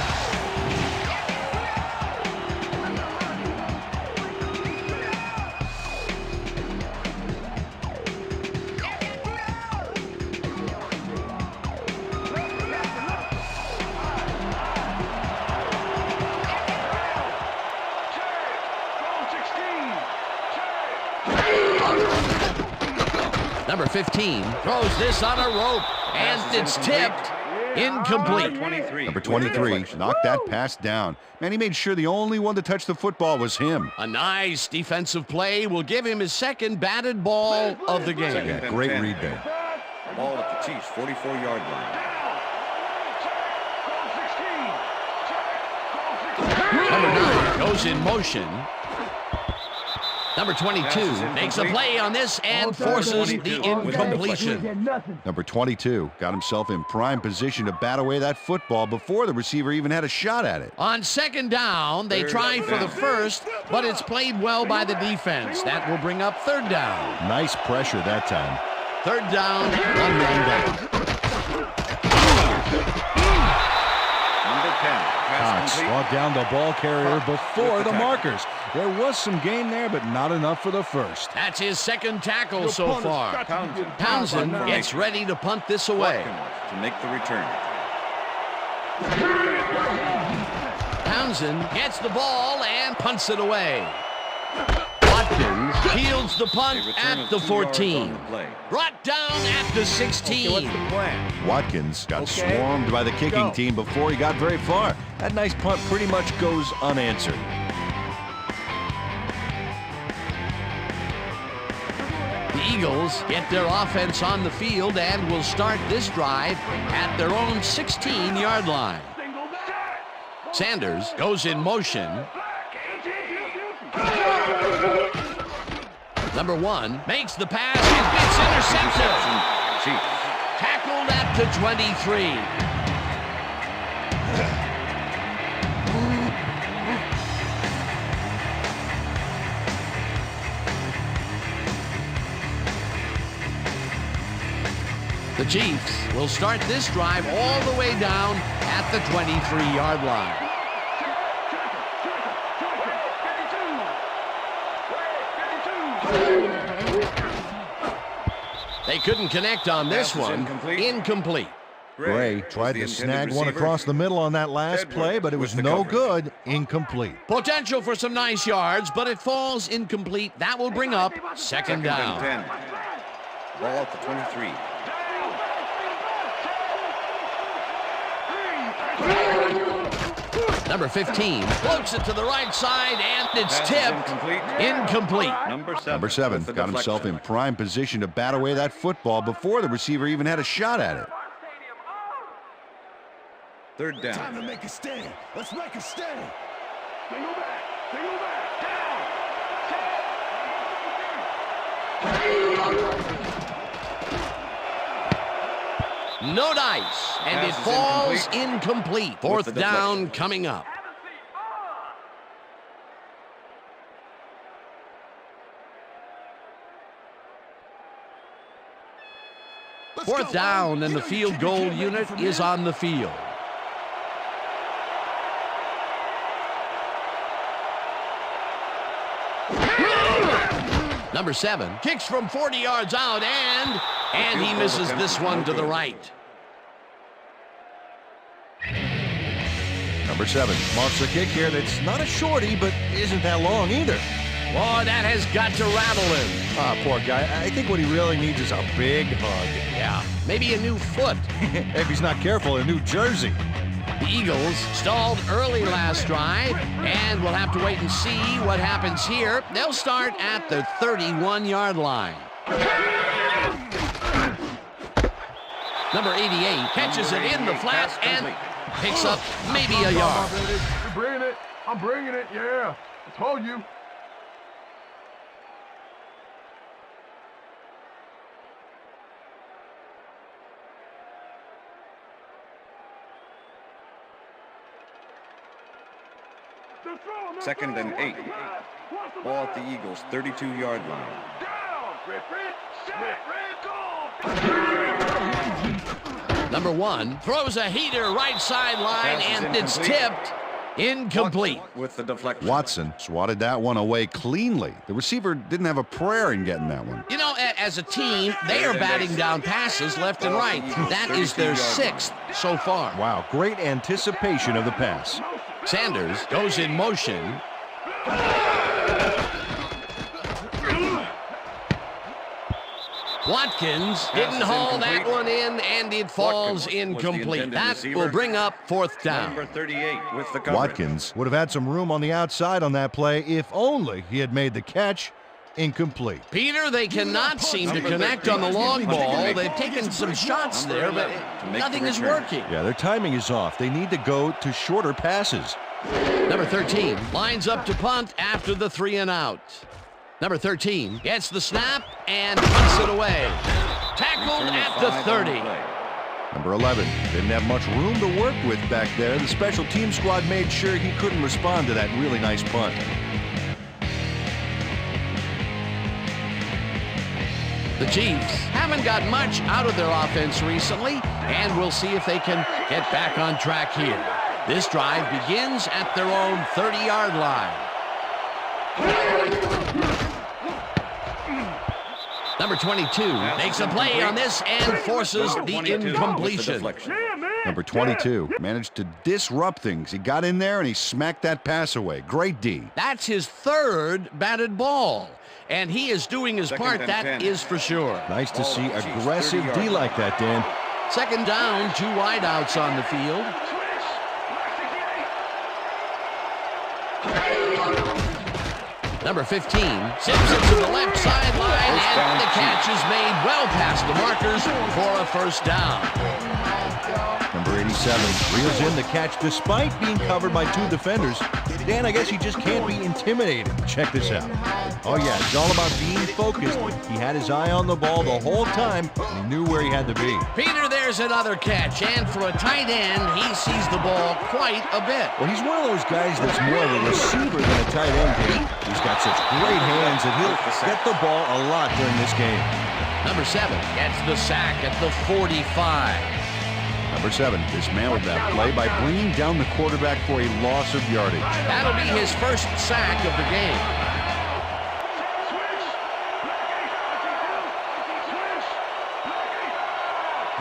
Number 15 throws this on a rope, and it's tipped. Incomplete. Number 23 knocked that pass down. Man, he made sure the only one to touch the football was him. A nice defensive play will give him his second batted ball of the game. Yeah, great read there. Ball at the Chiefs' 44-yard line. Number 9 goes in motion. Number 22 makes a play on this and forces the incompletion. Number 22 got himself in prime position to bat away that football before the receiver even had a shot at it. On 2nd down, they try for the first, but it's played well by the defense. That will bring up 3rd down. Nice pressure that time. 3rd down, 1 man down. Number 10. Cox brought down the ball carrier before the markers. There was some gain there, but not enough for the first. That's his 2nd tackle so far. Townsend gets ready to punt this away. To make the return. Townsend gets the ball and punts it away. Watkins fields the punt at the 14. Brought down at the 16. What's the plan? Watkins got swarmed by the kicking team before he got very far. That nice punt pretty much goes unanswered. The Eagles get their offense on the field and will start this drive at their own 16-yard line. Sanders goes in motion. Number 1 makes the pass, and it's intercepted. Tackled at the 23. The Chiefs will start this drive all the way down at the 23-yard line. They couldn't connect on this one. Incomplete. Gray tried to snag one across the middle on that last play, but it was no good. Incomplete. Potential for some nice yards, but it falls incomplete. That will bring up 2nd down. 10. Ball at the 23. Number 15 floats it to the right side, and it's tipped. Incomplete. Number 7 got himself in prime position to bat away that football before the receiver even had a shot at it. 3rd down. Time to make a stand. Let's make a stand. No dice, and it falls incomplete. 4th down coming up. Fourth down, and the field goal unit is on the field. Number 7 kicks from 40 yards out, and he misses this one to the right. Number 7 launches a kick here that's not a shorty, but isn't that long either. Boy, that has got to rattle him. Ah, poor guy. I think what he really needs is a big hug. Yeah, maybe a new foot. If he's not careful, a new jersey. The Eagles stalled early last drive, and we'll have to wait and see what happens here. They'll start at the 31-yard line. Number 88 catches it in the flat and picks up maybe a yard. You're bringing it. I'm bringing it. Yeah. I told you. Second and 8. Ball at the Eagles' 32-yard line. Number 1 throws a heater right sideline, and it's tipped. Incomplete. With the deflection. Watson swatted that one away cleanly. The receiver didn't have a prayer in getting that one. You know, as a team, they are batting down passes left and right. That is their 6th so far. Wow, great anticipation of the pass. Sanders goes in motion. Watkins didn't haul that one in, and it falls incomplete. That will bring up 4th down. Number 38 with the coverage. Watkins would have had some room on the outside on that play if only he had made the catch. Incomplete. Peter, they cannot seem to connect on the long ball. They've taken some shots there, but nothing is working. Yeah, their timing is off. They need to go to shorter passes. Number 13 lines up to punt after the 3 and out. Number 13 gets the snap and punts it away. Tackled at the 30. Number 11 didn't have much room to work with back there. The special team squad made sure he couldn't respond to that really nice punt. The Chiefs haven't got much out of their offense recently, and we'll see if they can get back on track here. This drive begins at their own 30-yard line. Number 22 makes a play on this and forces the incompletion. Number 22 managed to disrupt things. He got in there and he smacked that pass away. Great D. That's his 3rd batted ball, and he is doing his part, that is for sure. Nice to see aggressive D like that, Dan. 2nd down, 2 wideouts on the field. Number 15 sends it to the left sideline, and the catch is made well past the markers for a 1st down. Number 87 reels in the catch despite being covered by 2 defenders. Dan, I guess he just can't be intimidated. Check this out. Oh, yeah, it's all about being focused. He had his eye on the ball the whole time, and he knew where he had to be. Peter, there's another catch, and for a tight end, he sees the ball quite a bit. Well, he's one of those guys that's more of a receiver than a tight end. He's got such great hands that he'll get the ball a lot during this game. Number 7 gets the sack at the 45. Number 7 dismantled that play by bringing down the quarterback for a loss of yardage. That'll be his 1st sack of the game.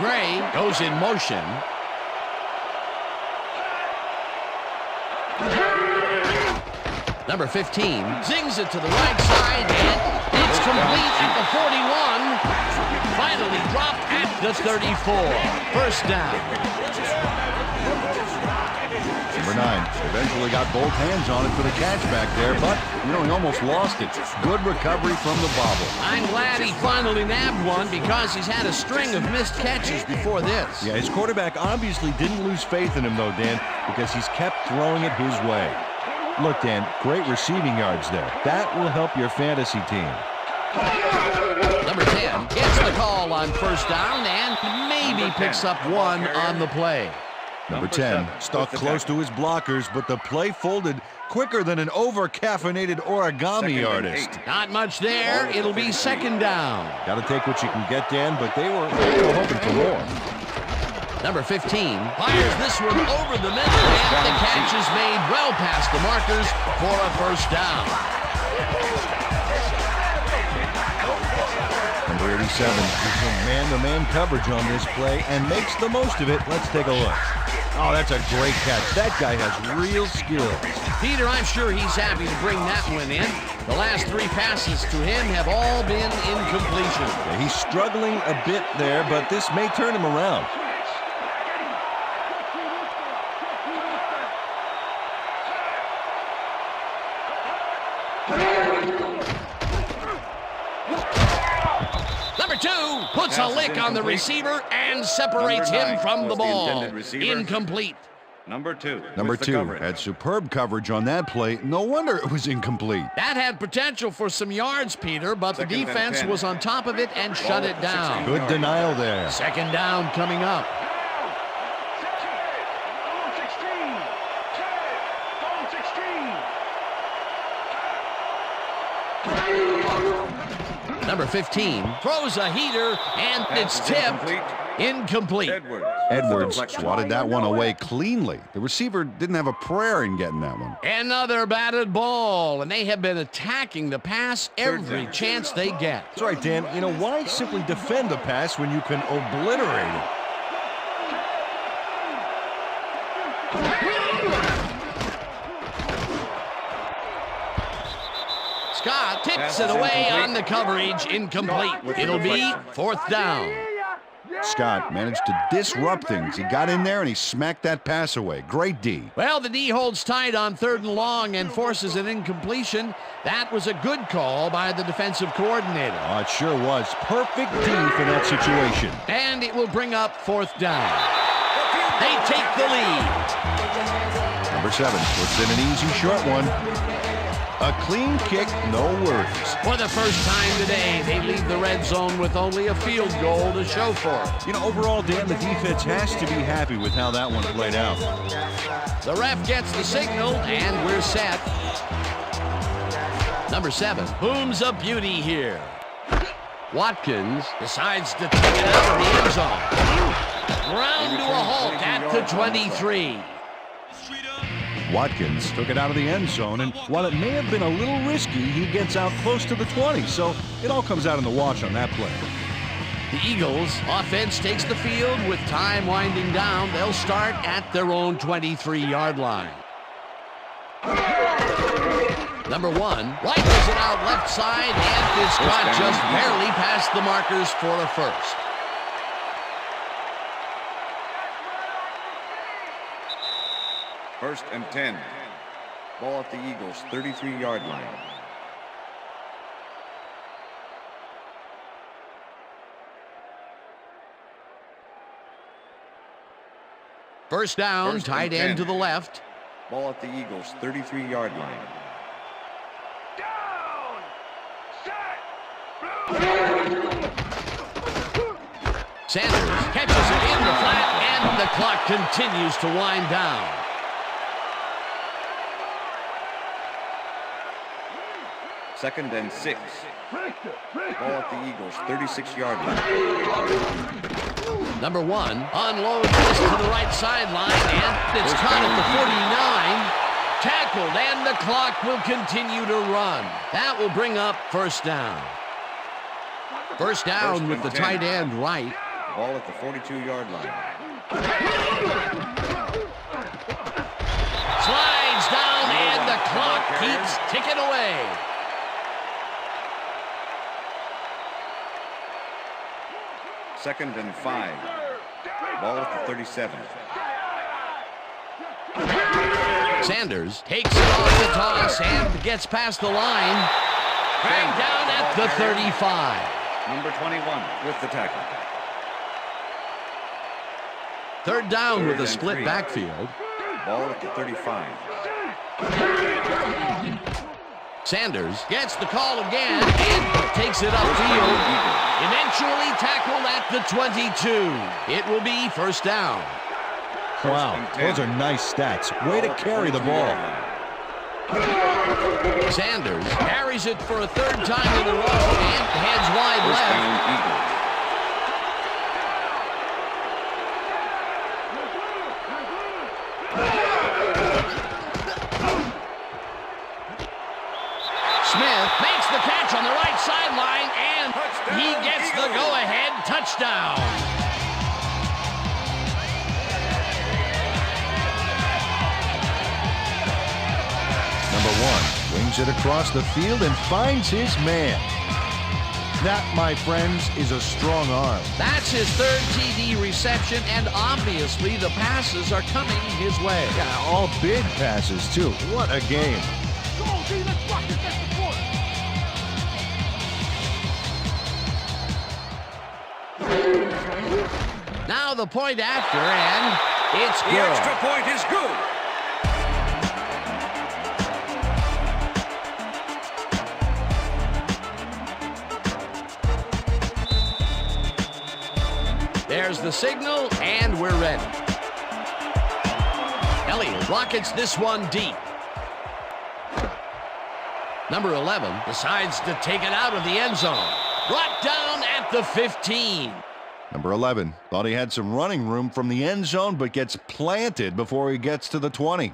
Gray goes in motion. Number 15 zings it to the right side, and it's complete at the 41. Finally dropped at the 34. 1st down. Number 9 eventually got both hands on it for the catch back there, but he almost lost it. Good recovery from the bobble. I'm glad he finally nabbed one because he's had a string of missed catches before this. Yeah, his quarterback obviously didn't lose faith in him, though, Dan, because he's kept throwing it his way. Look, Dan, great receiving yards there. That will help your fantasy team. Number 10 gets the call on 1st down and maybe picks up 1 on the play. Number 10 stuck close to his blockers, but the play folded quicker than an over-caffeinated origami artist. Not much there. It'll be 2nd down. Got to take what you can get, Dan, but they were hoping for more. Number 15 fires this one over the middle, and the catch is made well past the markers for a 1st down. Number 87 uses man-to-man coverage on this play and makes the most of it. Let's take a look. Oh, that's a great catch. That guy has real skills. Peter, I'm sure he's happy to bring that one in. The last 3 passes to him have all been incompletion. Yeah, he's struggling a bit there, but this may turn him around. Number 2 puts a lick on the receiver and separates him from the ball. Incomplete. Number 2 had superb coverage on that play. No wonder it was incomplete. That had potential for some yards, Peter, but the defense was on top of it and shut it down. Good denial there. Second down coming up. Number 15 throws a heater, and it's tipped. Incomplete. Edwards swatted that one away cleanly. The receiver didn't have a prayer in getting that one. Another batted ball, and they have been attacking the pass every chance they get. That's right, Dan. You know, why simply defend the pass when you can obliterate it? Scott tips it away on the coverage. Incomplete. It'll be 4th down. Scott managed to disrupt things. He got in there and he smacked that pass away. Great D. Well, the D holds tight on 3rd and long and forces an incompletion. That was a good call by the defensive coordinator. Oh, it sure was. Perfect D for that situation. And it will bring up 4th down. They take the lead. Number 7 puts in an easy short one. A clean kick, no worries. For the first time today, they leave the red zone with only a field goal to show for it. You know, overall, Dan, the defense has to be happy with how that one played out. The ref gets the signal, and we're set. Number 7 booms a beauty here. Watkins decides to take it out of the end zone. Ground to a halt at the 23. Watkins took it out of the end zone, and while it may have been a little risky, he gets out close to the 20, so it all comes out in the wash on that play. The Eagles offense takes the field with time winding down. They'll start at their own 23-yard line. Number 1 rifles it out left side, and it's caught just barely past the markers for a first. First and 10. Ball at the Eagles' 33-yard line. First down, tight end to the left. Ball at the Eagles' 33-yard line. Sanders catches it in the flat, and the clock continues to wind down. Second and 6. Ball at the Eagles' 36-yard line. Number 1 unloads this to the right sideline, and it's caught at the 49. Tackled, and the clock will continue to run. That will bring up first down. First down with the tight end right. Ball at the 42-yard line. Slides down, and the clock keeps ticking away. Second and 5. Ball at the 37. Sanders takes it off the toss and gets past the line. Dragged down at the 35. Number 21 with the tackle. Third down with a split backfield. Ball at the 35. Sanders gets the call again and takes it upfield. Eventually tackled at the 22. It will be first down. Wow, those are nice stats. Way to carry the ball. Sanders carries it for a third time in a row and heads wide left. Smith makes the catch on the right sideline, and he gets the go-ahead touchdown. Moves it across the field and finds his man. That, my friends, is a strong arm. That's his third TD reception, and obviously the passes are coming his way. Yeah, all big passes, too. What a game. Come on, D, let's rock this extra point. Now the point after, and it's good. The extra point is good. There's the signal, and we're ready. Elliott rockets this one deep. Number 11 decides to take it out of the end zone. Brought down at the 15. Number 11 thought he had some running room from the end zone, but gets planted before he gets to the 20.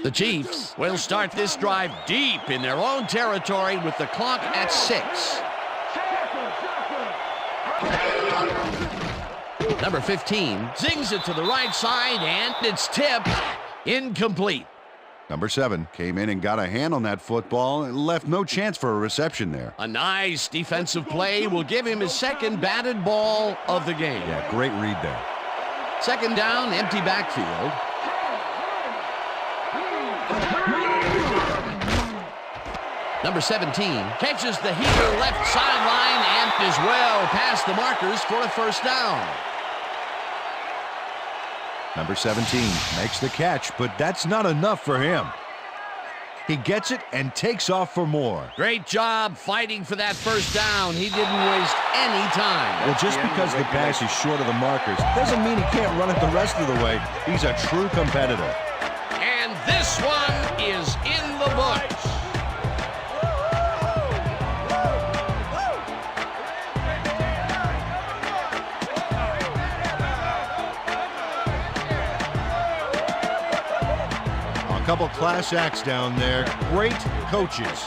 The Chiefs will start this drive deep in their own territory with the clock at 6. Number 15 zings it to the right side, and it's tipped. Incomplete. Number 7 came in and got a hand on that football and left no chance for a reception there. A nice defensive play will give him his second batted ball of the game. Yeah, great read there. Second down, empty backfield. Number 17 catches the heater left sideline and is well past the markers for a first down. Number 17 makes the catch, but that's not enough for him. He gets it and takes off for more. Great job fighting for that first down. He didn't waste any time. Well, just because the pass is short of the markers doesn't mean he can't run it the rest of the way. He's a true competitor. And this one is in the books. A couple class acts down there. Great coaches.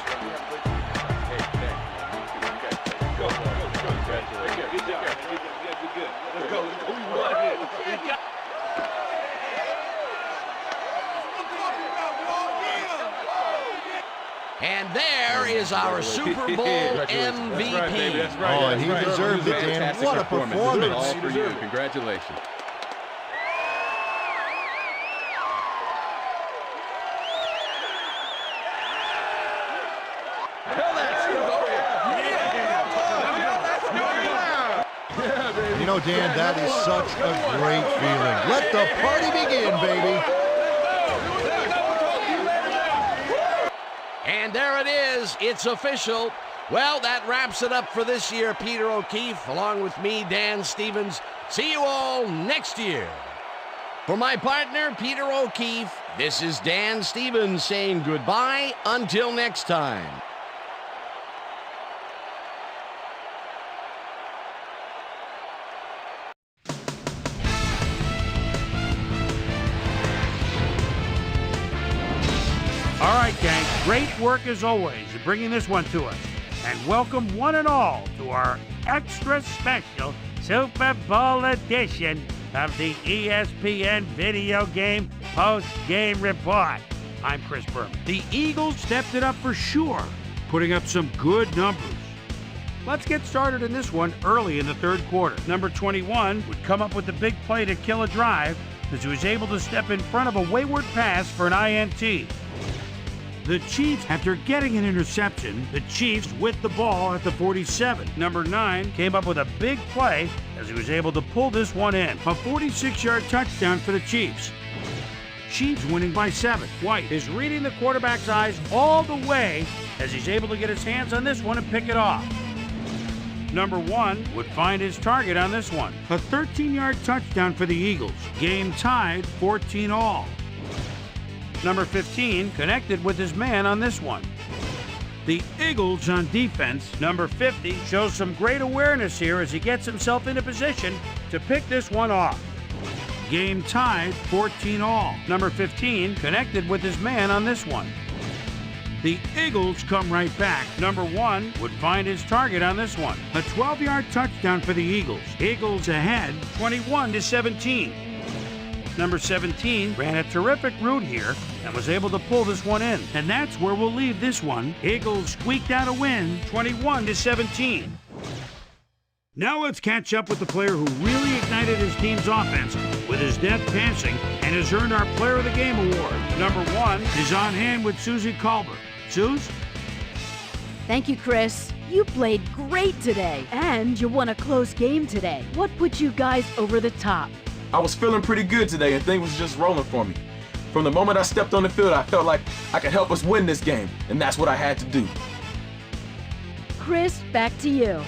And there is our Super Bowl MVP. That's right, baby. That's right. Oh, and he deserved it, Dan. What a performance. All for you. Congratulations. You know, Dan, that is such a great feeling. Let the party begin, baby. And there it is. It's official. Well, that wraps it up for this year, Peter O'Keefe, along with me, Dan Stevens. See you all next year. For my partner, Peter O'Keefe, this is Dan Stevens saying goodbye until next time. All right, gang, great work as always in bringing this one to us. And welcome one and all to our extra special Super Bowl edition of the ESPN Video Game Post-Game Report. I'm Chris Berman. The Eagles stepped it up for sure, putting up some good numbers. Let's get started in this one early in the third quarter. Number 21 would come up with the big play to kill a drive as he was able to step in front of a wayward pass for an INT. The Chiefs, after getting an interception, the Chiefs with the ball at the 47. Number 9 came up with a big play as he was able to pull this one in. A 46-yard touchdown for the Chiefs. Chiefs winning by 7. White is reading the quarterback's eyes all the way as he's able to get his hands on this one and pick it off. Number 1 would find his target on this one. A 13-yard touchdown for the Eagles. Game tied 14-all. Number 15 connected with his man on this one. The Eagles on defense, number 50, shows some great awareness here as he gets himself into position to pick this one off. Game tied 14-all. Number 15 connected with his man on this one. The Eagles come right back. Number 1 would find his target on this one. A 12-yard touchdown for the Eagles. Eagles ahead 21-17. Number 17 ran a terrific route here and was able to pull this one in. And that's where we'll leave this one. Eagles squeaked out a win, 21-17. Now let's catch up with the player who really ignited his team's offense with his deft passing and has earned our Player of the Game award. Number 1 is on hand with Susie Culver. Suze? Thank you, Chris. You played great today, and you won a close game today. What put you guys over the top? I was feeling pretty good today, and things was just rolling for me. From the moment I stepped on the field, I felt like I could help us win this game, and that's what I had to do. Chris, back to you.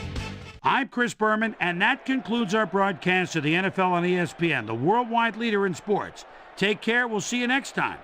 I'm Chris Berman, and that concludes our broadcast of the NFL on ESPN, the worldwide leader in sports. Take care. We'll see you next time.